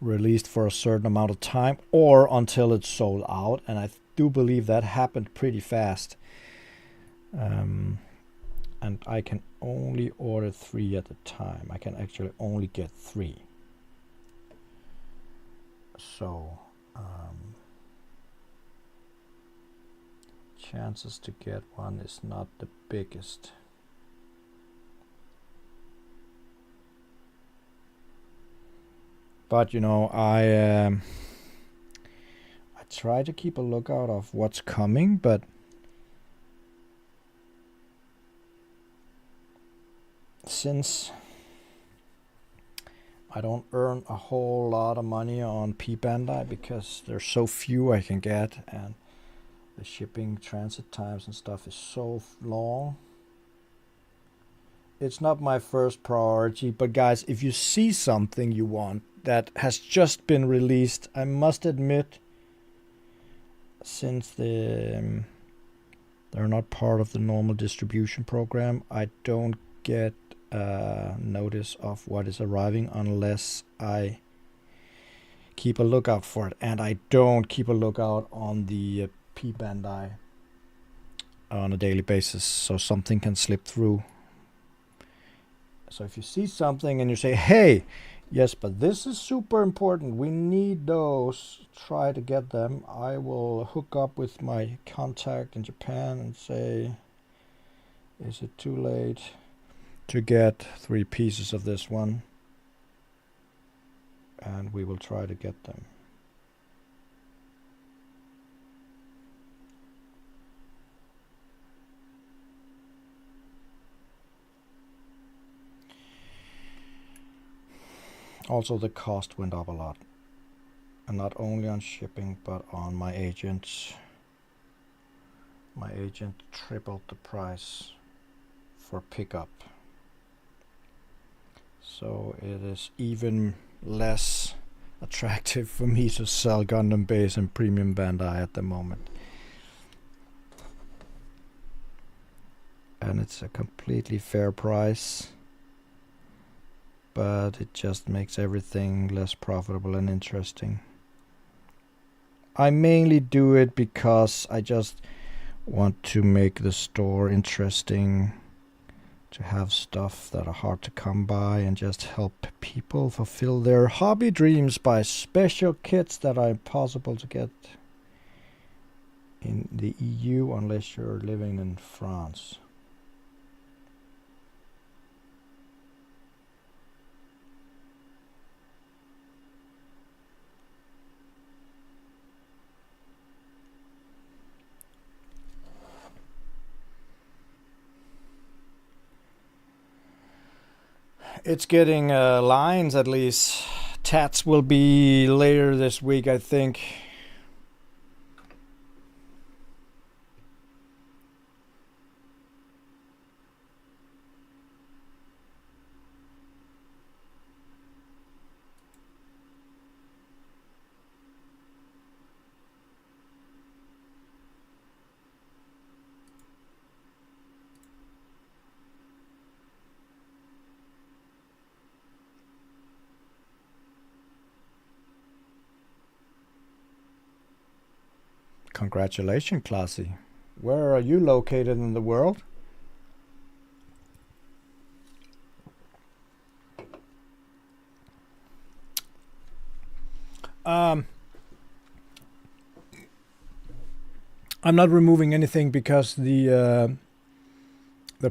[SPEAKER 1] released for a certain amount of time or until it's sold out, and I do believe that happened pretty fast. And I can only order 3 at a time. I can actually only get 3. So chances to get one is not the biggest. But you know, I try to keep a lookout of what's coming, but since I don't earn a whole lot of money on P Bandai because there's so few I can get, and the shipping transit times and stuff is so long, it's not my first priority. But guys, if you see something you want that has just been released, I must admit, since they're not part of the normal distribution program, I don't get notice of what is arriving unless I keep a lookout for it, and I don't keep a lookout on the P Bandai on a daily basis, so something can slip through. So if you see something and you say, hey, yes, but this is super important, we need those, try to get them, I will hook up with my contact in Japan and say, is it too late to get 3 pieces of this one? And we will try to get them. Also, the cost went up a lot, and not only on shipping but on my agents. My agent tripled the price for pickup, so it is even less attractive for me to sell Gundam base and Premium Bandai at the moment. And it's a completely fair price, but it just makes everything less profitable and interesting. I mainly do it because I just want to make the store interesting, to have stuff that are hard to come by, and just help people fulfill their hobby dreams by special kits that are impossible to get in the EU unless you're living in France. It's getting lines at least. Tats will be later this week, I think. Congratulations, Classy. Where are you located in the world? I'm not removing anything because the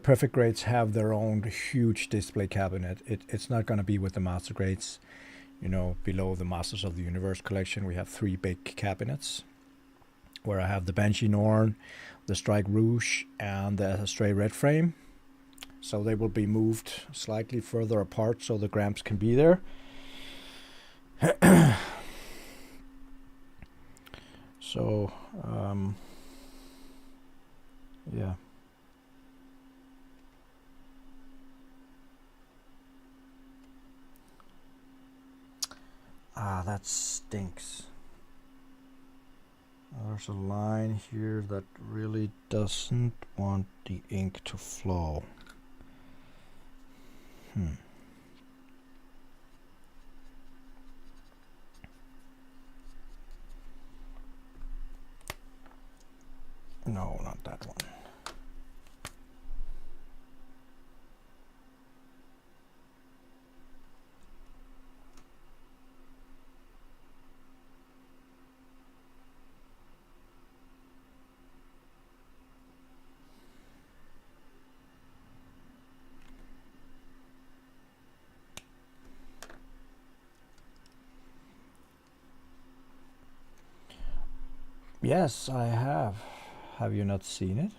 [SPEAKER 1] perfect grades have their own huge display cabinet. It's not going to be with the master grades. You know, below the Masters of the Universe collection, we have 3 big cabinets where I have the Banshee Norn, the Strike Rouge, and the Stray Red Frame. So they will be moved slightly further apart so the Gramps can be there. So, yeah. Ah, that stinks. There's a line here that really doesn't want the ink to flow. No, not that one. Yes, I have. Have you not seen it?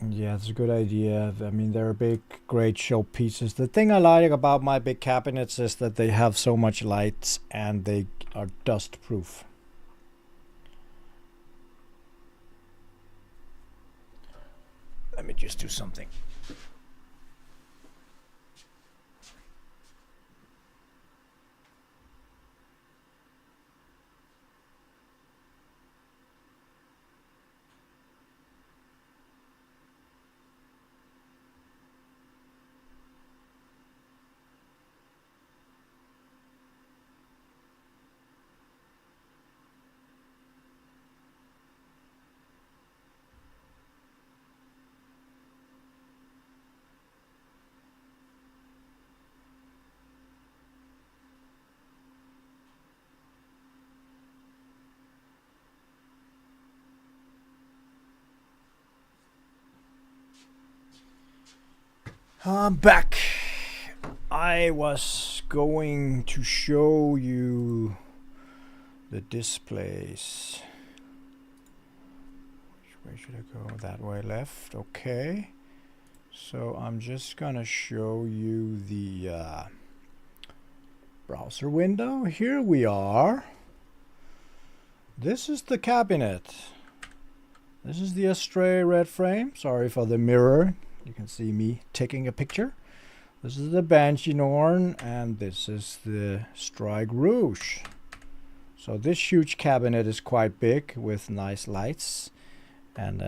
[SPEAKER 1] Yeah, it's a good idea. I mean, they're big, great show pieces. The thing I like about my big cabinets is that they have so much light and they are dust proof. Let me just do something. I'm back. I was going to show you the displays. Which way should I go? That way, left. Okay. So I'm just gonna show you the browser window. Here we are. This is the cabinet. This is the Stray Red Frame. Sorry for the mirror. You can see me taking a picture. This is the Banshee Norn, and this is the Strike Rouge. So this huge cabinet is quite big with nice lights, and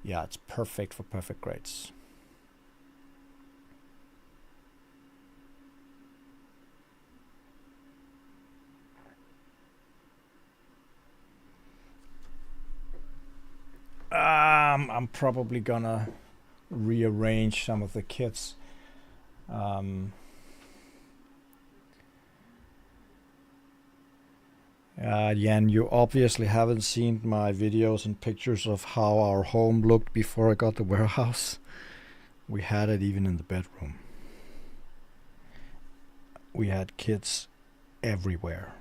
[SPEAKER 1] yeah, it's perfect for perfect grades. I'm probably gonna rearrange some of the kits. Jan, you obviously haven't seen my videos and pictures of how our home looked before I got the warehouse. We had it even in the bedroom. We had kids everywhere.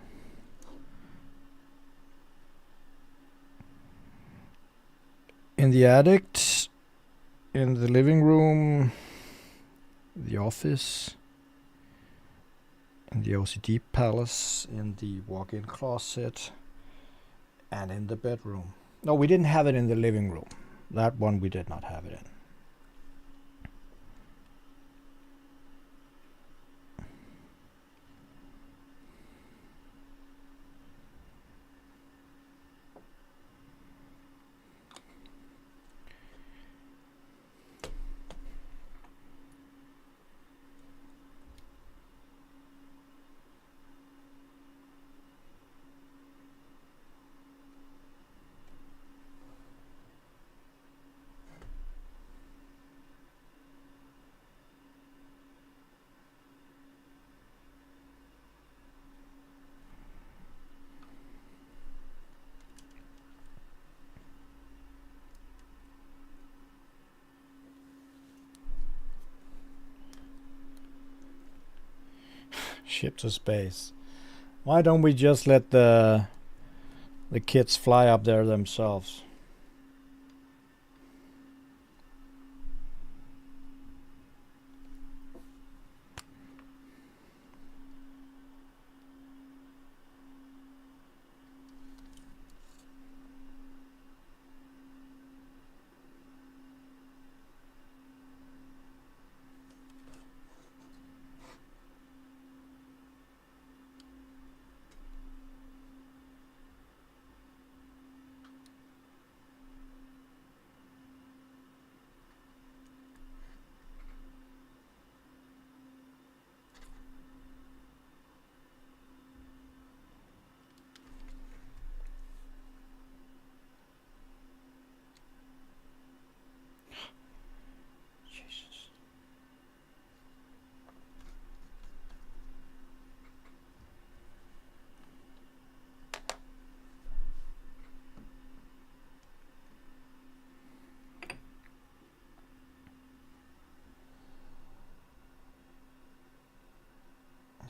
[SPEAKER 1] In the attic, in the living room, the office, in the OCD palace, in the walk-in closet, and in the bedroom. No, we didn't have it in the living room. That one we did not have it in. Ship to space. Why don't we just let the kids fly up there themselves?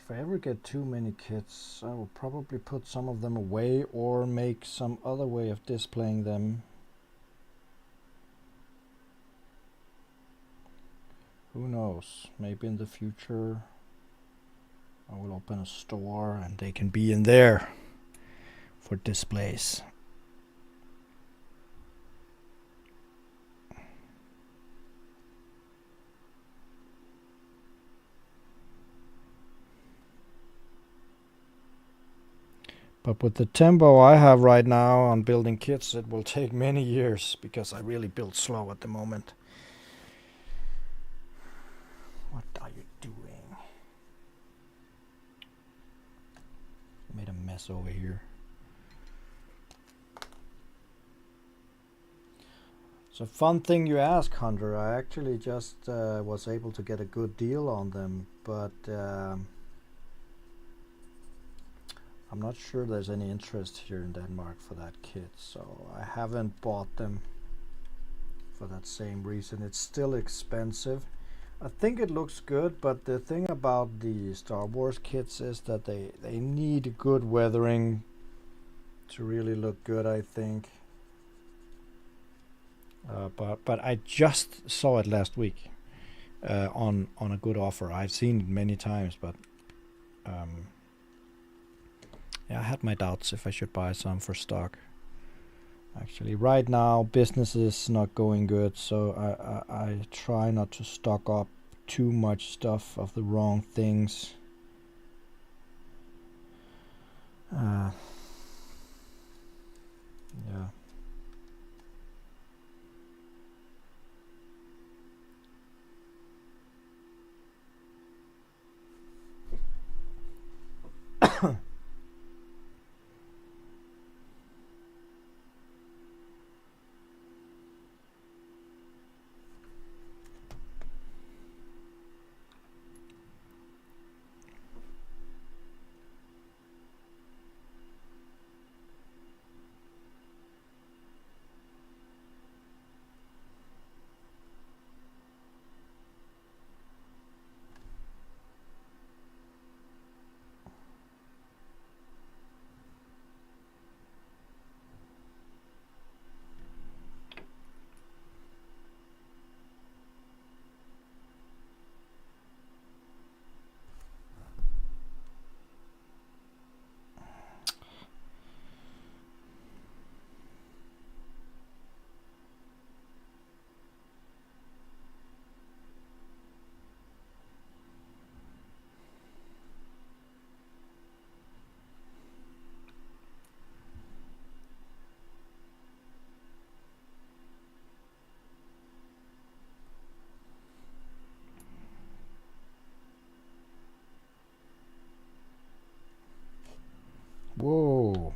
[SPEAKER 1] If I ever get too many kits, I will probably put some of them away or make some other way of displaying them. Who knows? Maybe in the future I will open a store and they can be in there for displays. But with the tempo I have right now on building kits, it will take many years because I really build slow at the moment. What are you doing? Made a mess over here. It's a fun thing you ask, Hunter. I actually just was able to get a good deal on them, but I'm not sure there's any interest here in Denmark for that kit, so I haven't bought them for that same reason. It's still expensive. I think it looks good, but the thing about the Star Wars kits is that they need good weathering to really look good, I think. But I just saw it last week on a good offer. I've seen it many times, but yeah, I had my doubts if I should buy some for stock. Actually, right now business is not going good, so I try not to stock up too much stuff of the wrong things. Yeah. Whoa.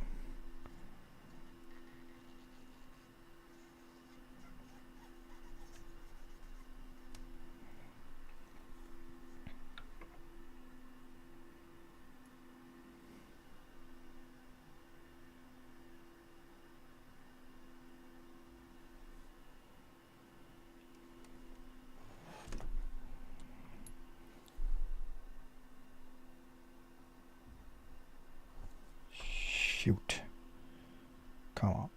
[SPEAKER 1] cute. Come on.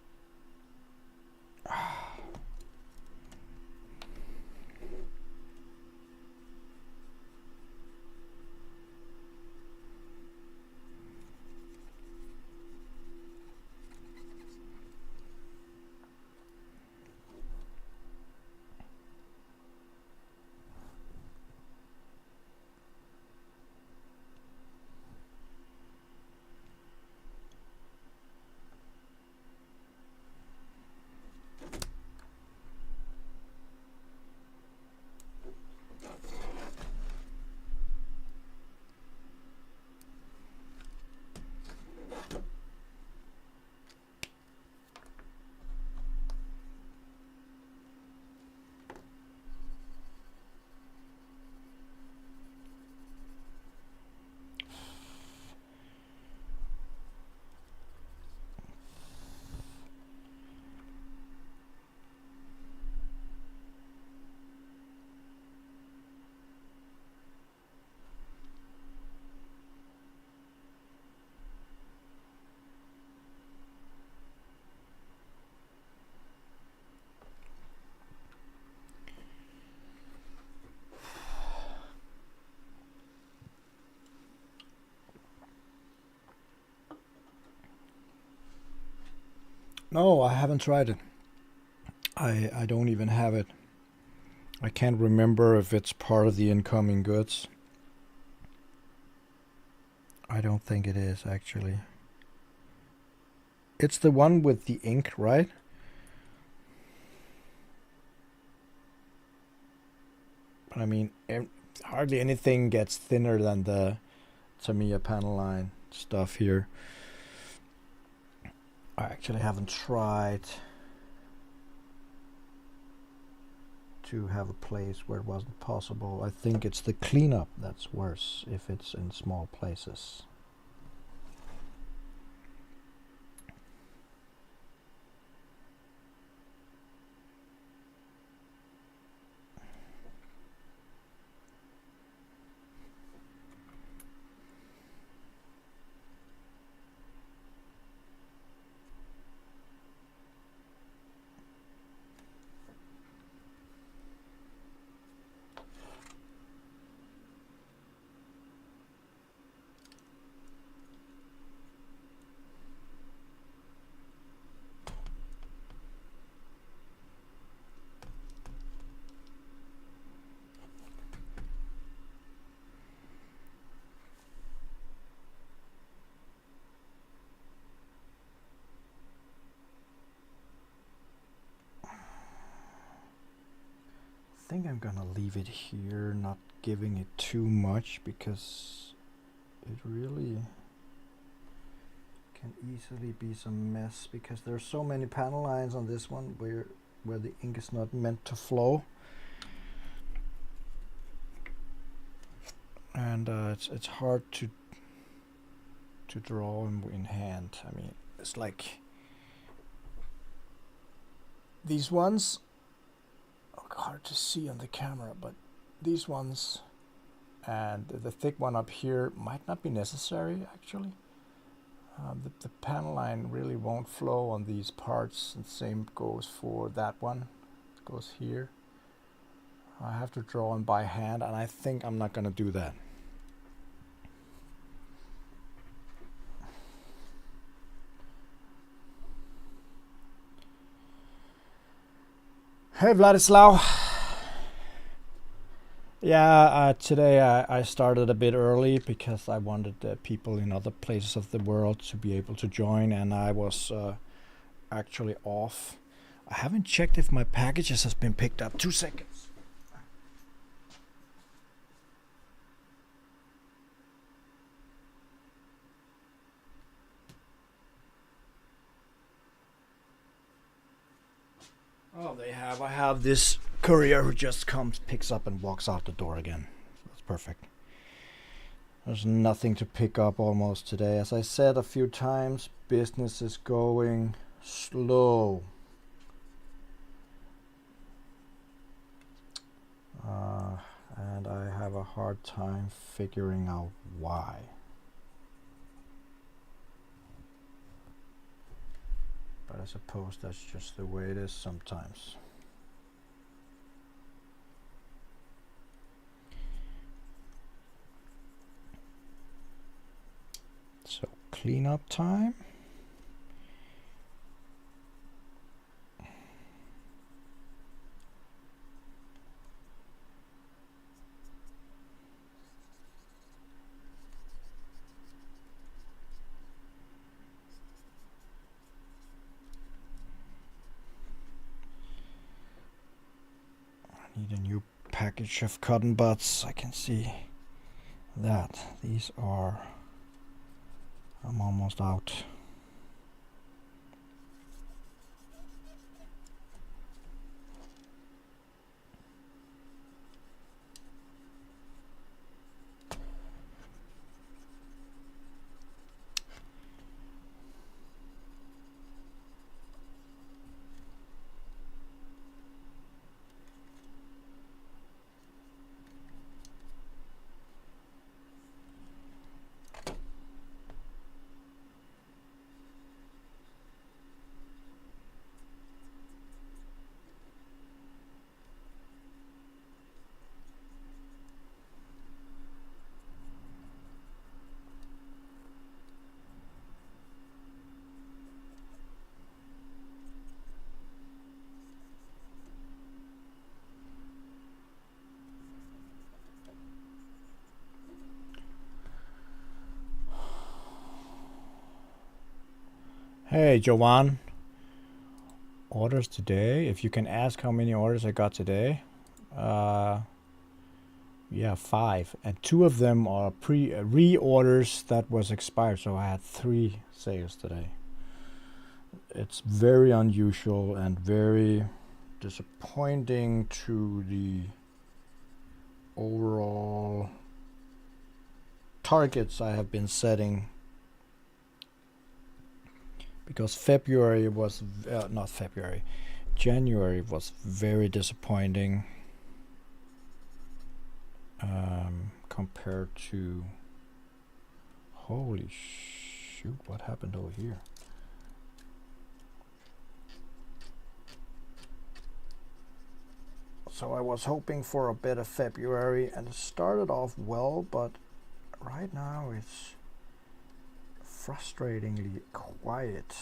[SPEAKER 1] No, I haven't tried it. I don't even have it. I can't remember if it's part of the incoming goods. I don't think it is, actually. It's the one with the ink, right? But I mean, hardly anything gets thinner than the Tamiya panel line stuff here. I actually haven't tried to have a place where it wasn't possible. I think it's the cleanup that's worse if it's in small places. I think I'm gonna leave it here, not giving it too much, because it really can easily be some mess, because there's so many panel lines on this one where the ink is not meant to flow, and it's hard to draw in hand. I mean, it's like these ones, hard to see on the camera, but these ones and the thick one up here might not be necessary, actually. The panel line really won't flow on these parts, and same goes for that one. It goes here. I have to draw them by hand, and I think I'm not gonna do that. Hey Vladislav. Yeah, today I started a bit early because I wanted people in other places of the world to be able to join, and I was actually off. I haven't checked if my packages has been picked up. 2 seconds. Oh, they have. I have this courier who just comes, picks up, and walks out the door again. That's perfect. There's nothing to pick up almost today. As I said a few times, business is going slow. And I have a hard time figuring out why. I suppose that's just the way it is sometimes. So cleanup time. Need a new package of cotton buds. I can see that these are, I'm almost out. Hey, Joanne. Orders today. If you can ask how many orders I got today. Yeah, 5. And 2 of them are reorders that was expired. So I had 3 sales today. It's very unusual and very disappointing to the overall targets I have been setting. Because February was, not February, January was very disappointing compared to, holy shoot, what happened over here? So I was hoping for a better February and it started off well, but right now it's frustratingly quiet.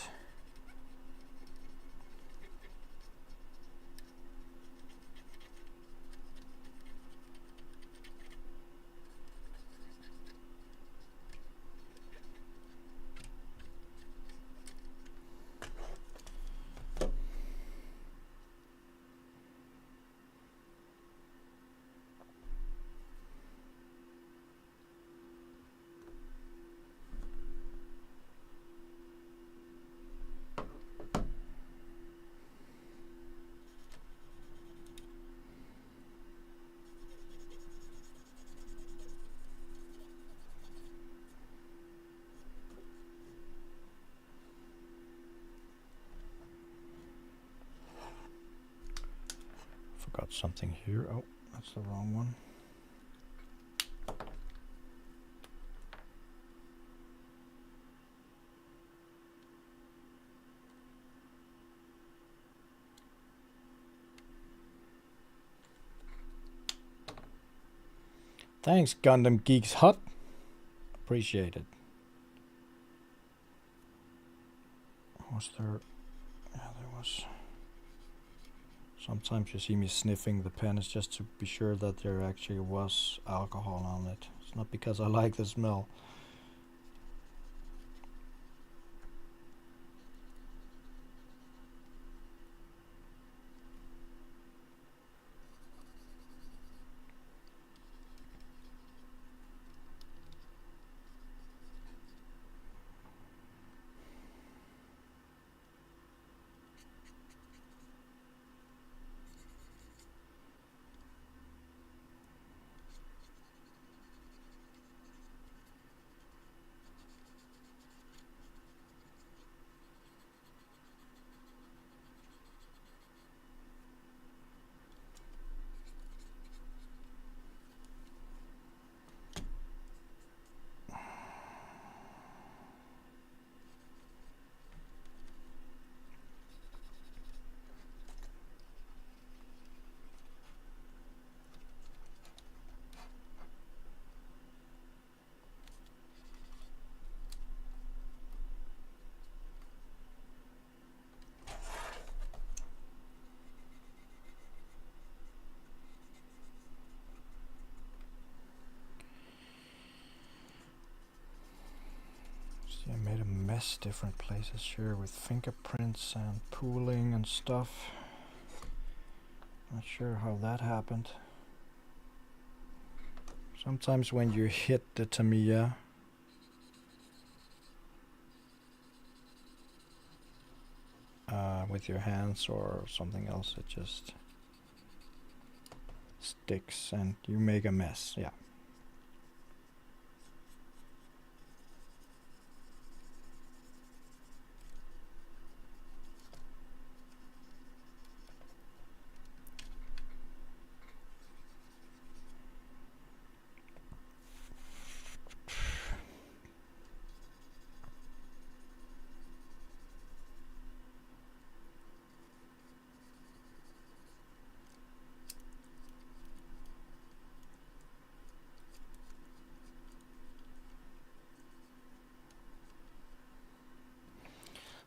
[SPEAKER 1] Got something here. Oh, that's the wrong one. Thanks, Gundam Geeks Hut. Appreciate it. Was there? Yeah, there was. Sometimes you see me sniffing the pen. It's just to be sure that there actually was alcohol on it. It's not because I like the smell. mess different places here with fingerprints and pooling and stuff. Not sure how that happened. Sometimes when you hit the Tamiya, with your hands or something else, it just sticks and you make a mess. Yeah.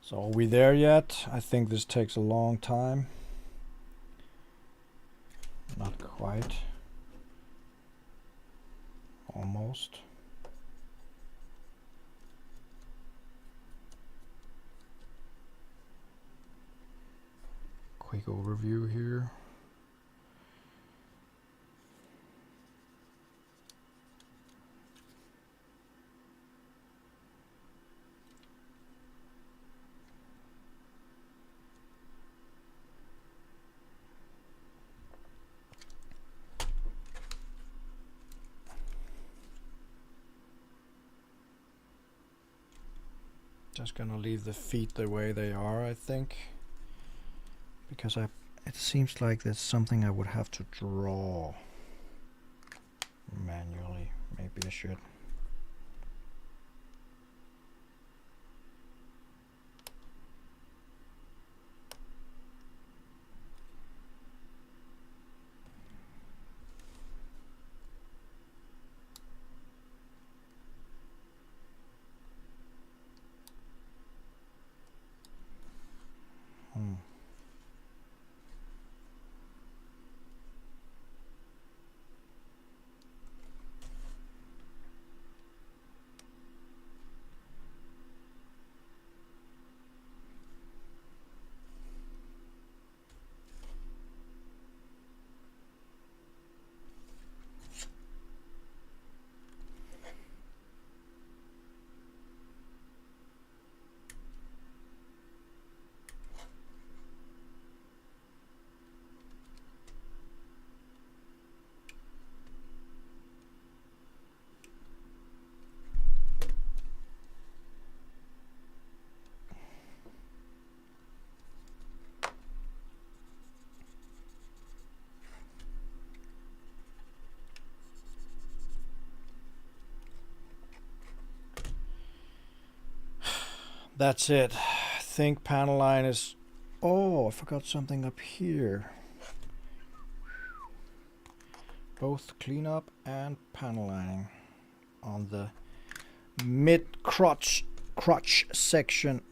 [SPEAKER 1] So are we there yet? I think this takes a long time. Not quite. Almost. Quick overview here. Just gonna leave the feet the way they are, I think, because it seems like there's something I would have to draw manually. Maybe I should. That's it. I think panel line is... Oh, I forgot something up here. Both cleanup and panel lining on the mid crotch section.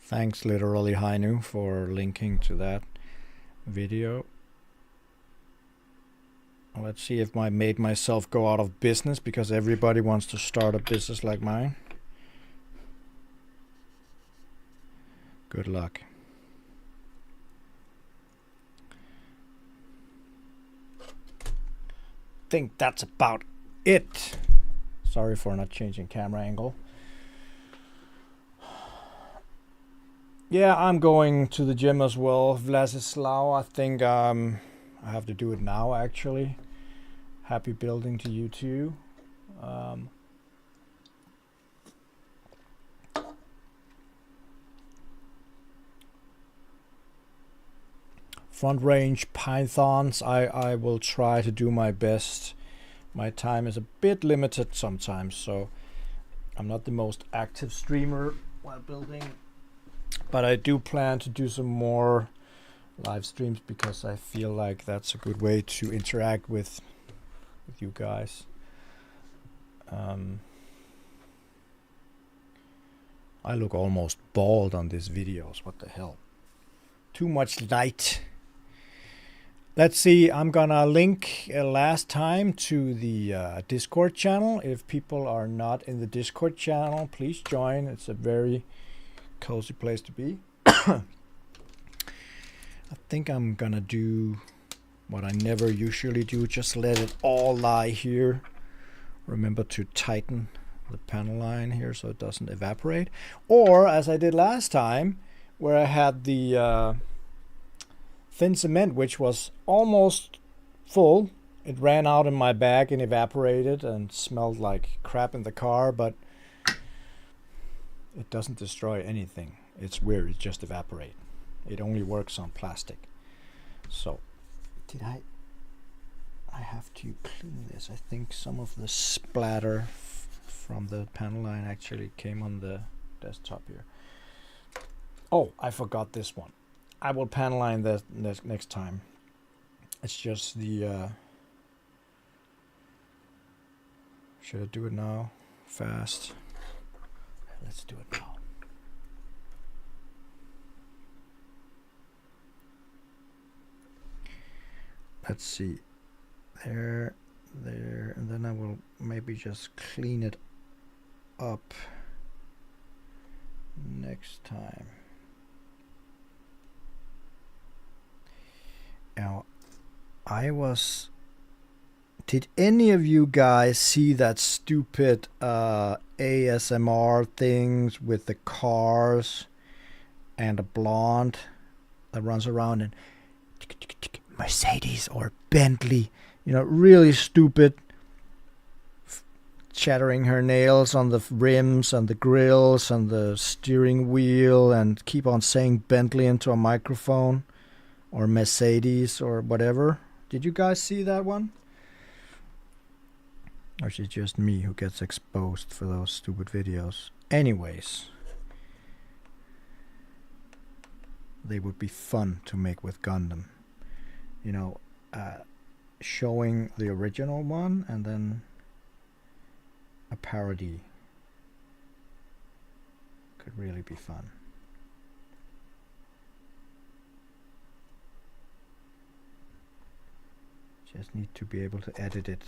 [SPEAKER 1] Thanks literally Hainu for linking to that video. Let's see if I made myself go out of business because everybody wants to start a business like mine. Good luck. Think that's about it. Sorry for not changing camera angle. Yeah, I'm going to the gym as well, Vladislav. I think I have to do it now, actually. Happy building to you too. Front range pythons, I will try to do my best. My time is a bit limited sometimes, so I'm not the most active streamer while building. But I do plan to do some more live streams because I feel like that's a good way to interact with you guys. I look almost bald on these videos. What the hell? Too much light. Let's see. I'm gonna link last time to the Discord channel. If people are not in the Discord channel, please join. It's a very cozy place to be. I think I'm gonna do what I never usually do. Just let it all lie here. Remember to tighten the panel line here so it doesn't evaporate. Or as I did last time, where I had the thin cement, which was almost full. It ran out in my bag and evaporated and smelled like crap in the car, but it doesn't destroy anything. It's weird, it just evaporates. It only works on plastic. So, did I have to clean this. I think some of the splatter from the panel line actually came on the desktop here. Oh, I forgot this one. I will panel line that next time. It's just the should I do it now? Fast. Let's do it now. Let's see. There, and then I will maybe just clean it up next time. Now, did any of you guys see that stupid ASMR things with the cars and a blonde that runs around and Mercedes or Bentley, you know, really stupid, chattering her nails on the rims and the grills and the steering wheel and keep on saying Bentley into a microphone or Mercedes or whatever. Did you guys see that one? Or is it just me who gets exposed for those stupid videos? Anyways, they would be fun to make with Gundam. You know, showing the original one and then a parody could really be fun. Just need to be able to edit it.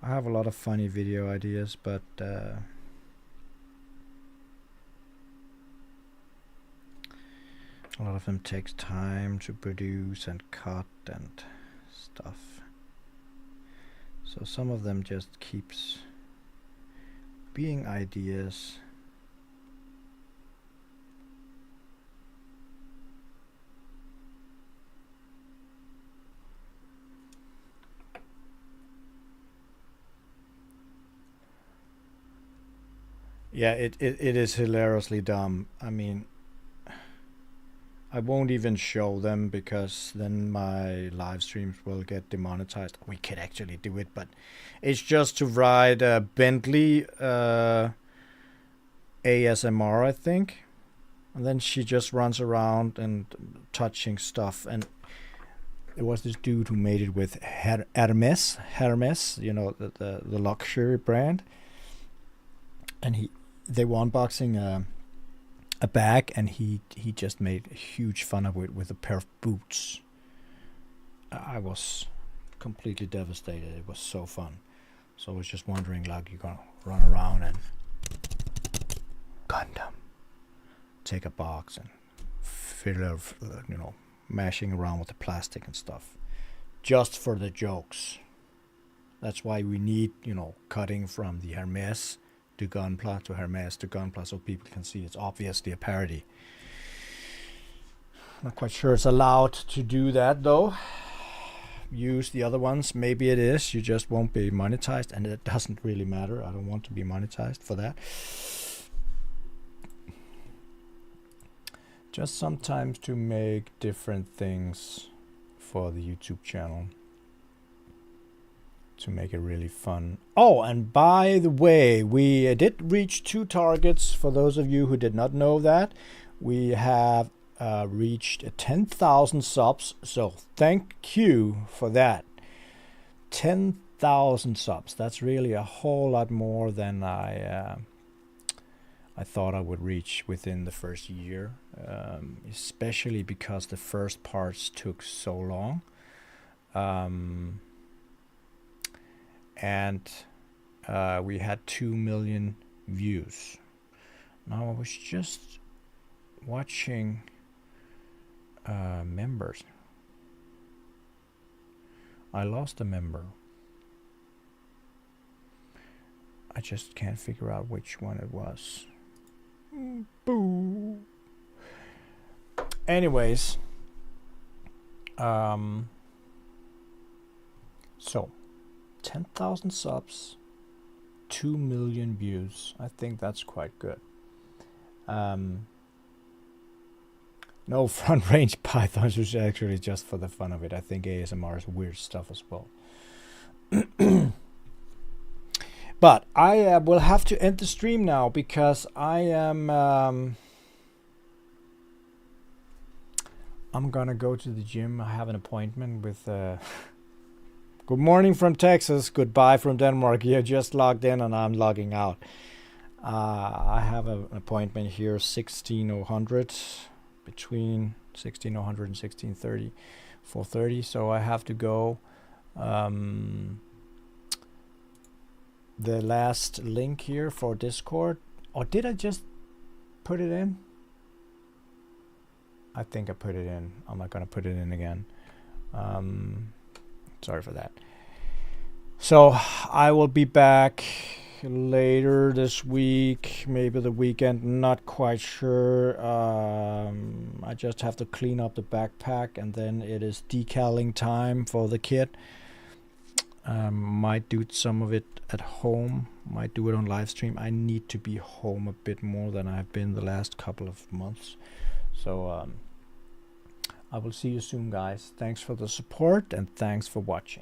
[SPEAKER 1] I have a lot of funny video ideas, but a lot of them takes time to produce and cut and stuff. So some of them just keeps being ideas. Yeah, it is hilariously dumb. I mean, I won't even show them because then my live streams will get demonetized. We could actually do it, but it's just to ride a Bentley ASMR, I think. And then she just runs around and touching stuff. And it was this dude who made it with Hermes, you know, the luxury brand. And they were unboxing a bag, and he just made huge fun of it with a pair of boots. I was completely devastated. It was so fun. So I was just wondering, like, you're gonna run around and Gundam, take a box and fill it, you know, mashing around with the plastic and stuff, just for the jokes. That's why we need, you know, cutting from the Hermes to Gunpla to Hermes to Gunpla so people can see it's obviously a parody. Not quite sure it's allowed to do that though. Use the other ones. Maybe it is. You just won't be monetized, and it doesn't really matter. I don't want to be monetized for that. Just sometimes to make different things for the YouTube channel, to make it really fun. Oh, and by the way, we did reach 2 targets. For those of you who did not know that, we have reached 10,000 subs. So thank you for that. 10,000 subs. That's really a whole lot more than I thought I would reach within the first year, especially because the first parts took so long. And we had 2 million views. Now I was just watching members. I lost a member. I just can't figure out which one it was. Boo. Anyways, so 10,000 subs, 2 million views. I think that's quite good. No front range pythons, which is actually just for the fun of it. I think ASMR is weird stuff as well. But I will have to end the stream now because I am I'm gonna go to the gym. I have an appointment with good morning from Texas, goodbye from Denmark. You just logged in and I'm logging out. I have an appointment here 1600, between 1600 and 1630, 4:30. So I have to go. The last link here for Discord, or did I just put it in? I think I put it in. I'm not gonna put it in again. Sorry for that. So I will be back later this week, maybe the weekend, not quite sure. I just have to clean up the backpack and then it is decaling time for the kit. Might do some of it at home, might do it on live stream. I need to be home a bit more than I've been the last couple of months. So I will see you soon, guys. Thanks for the support and thanks for watching.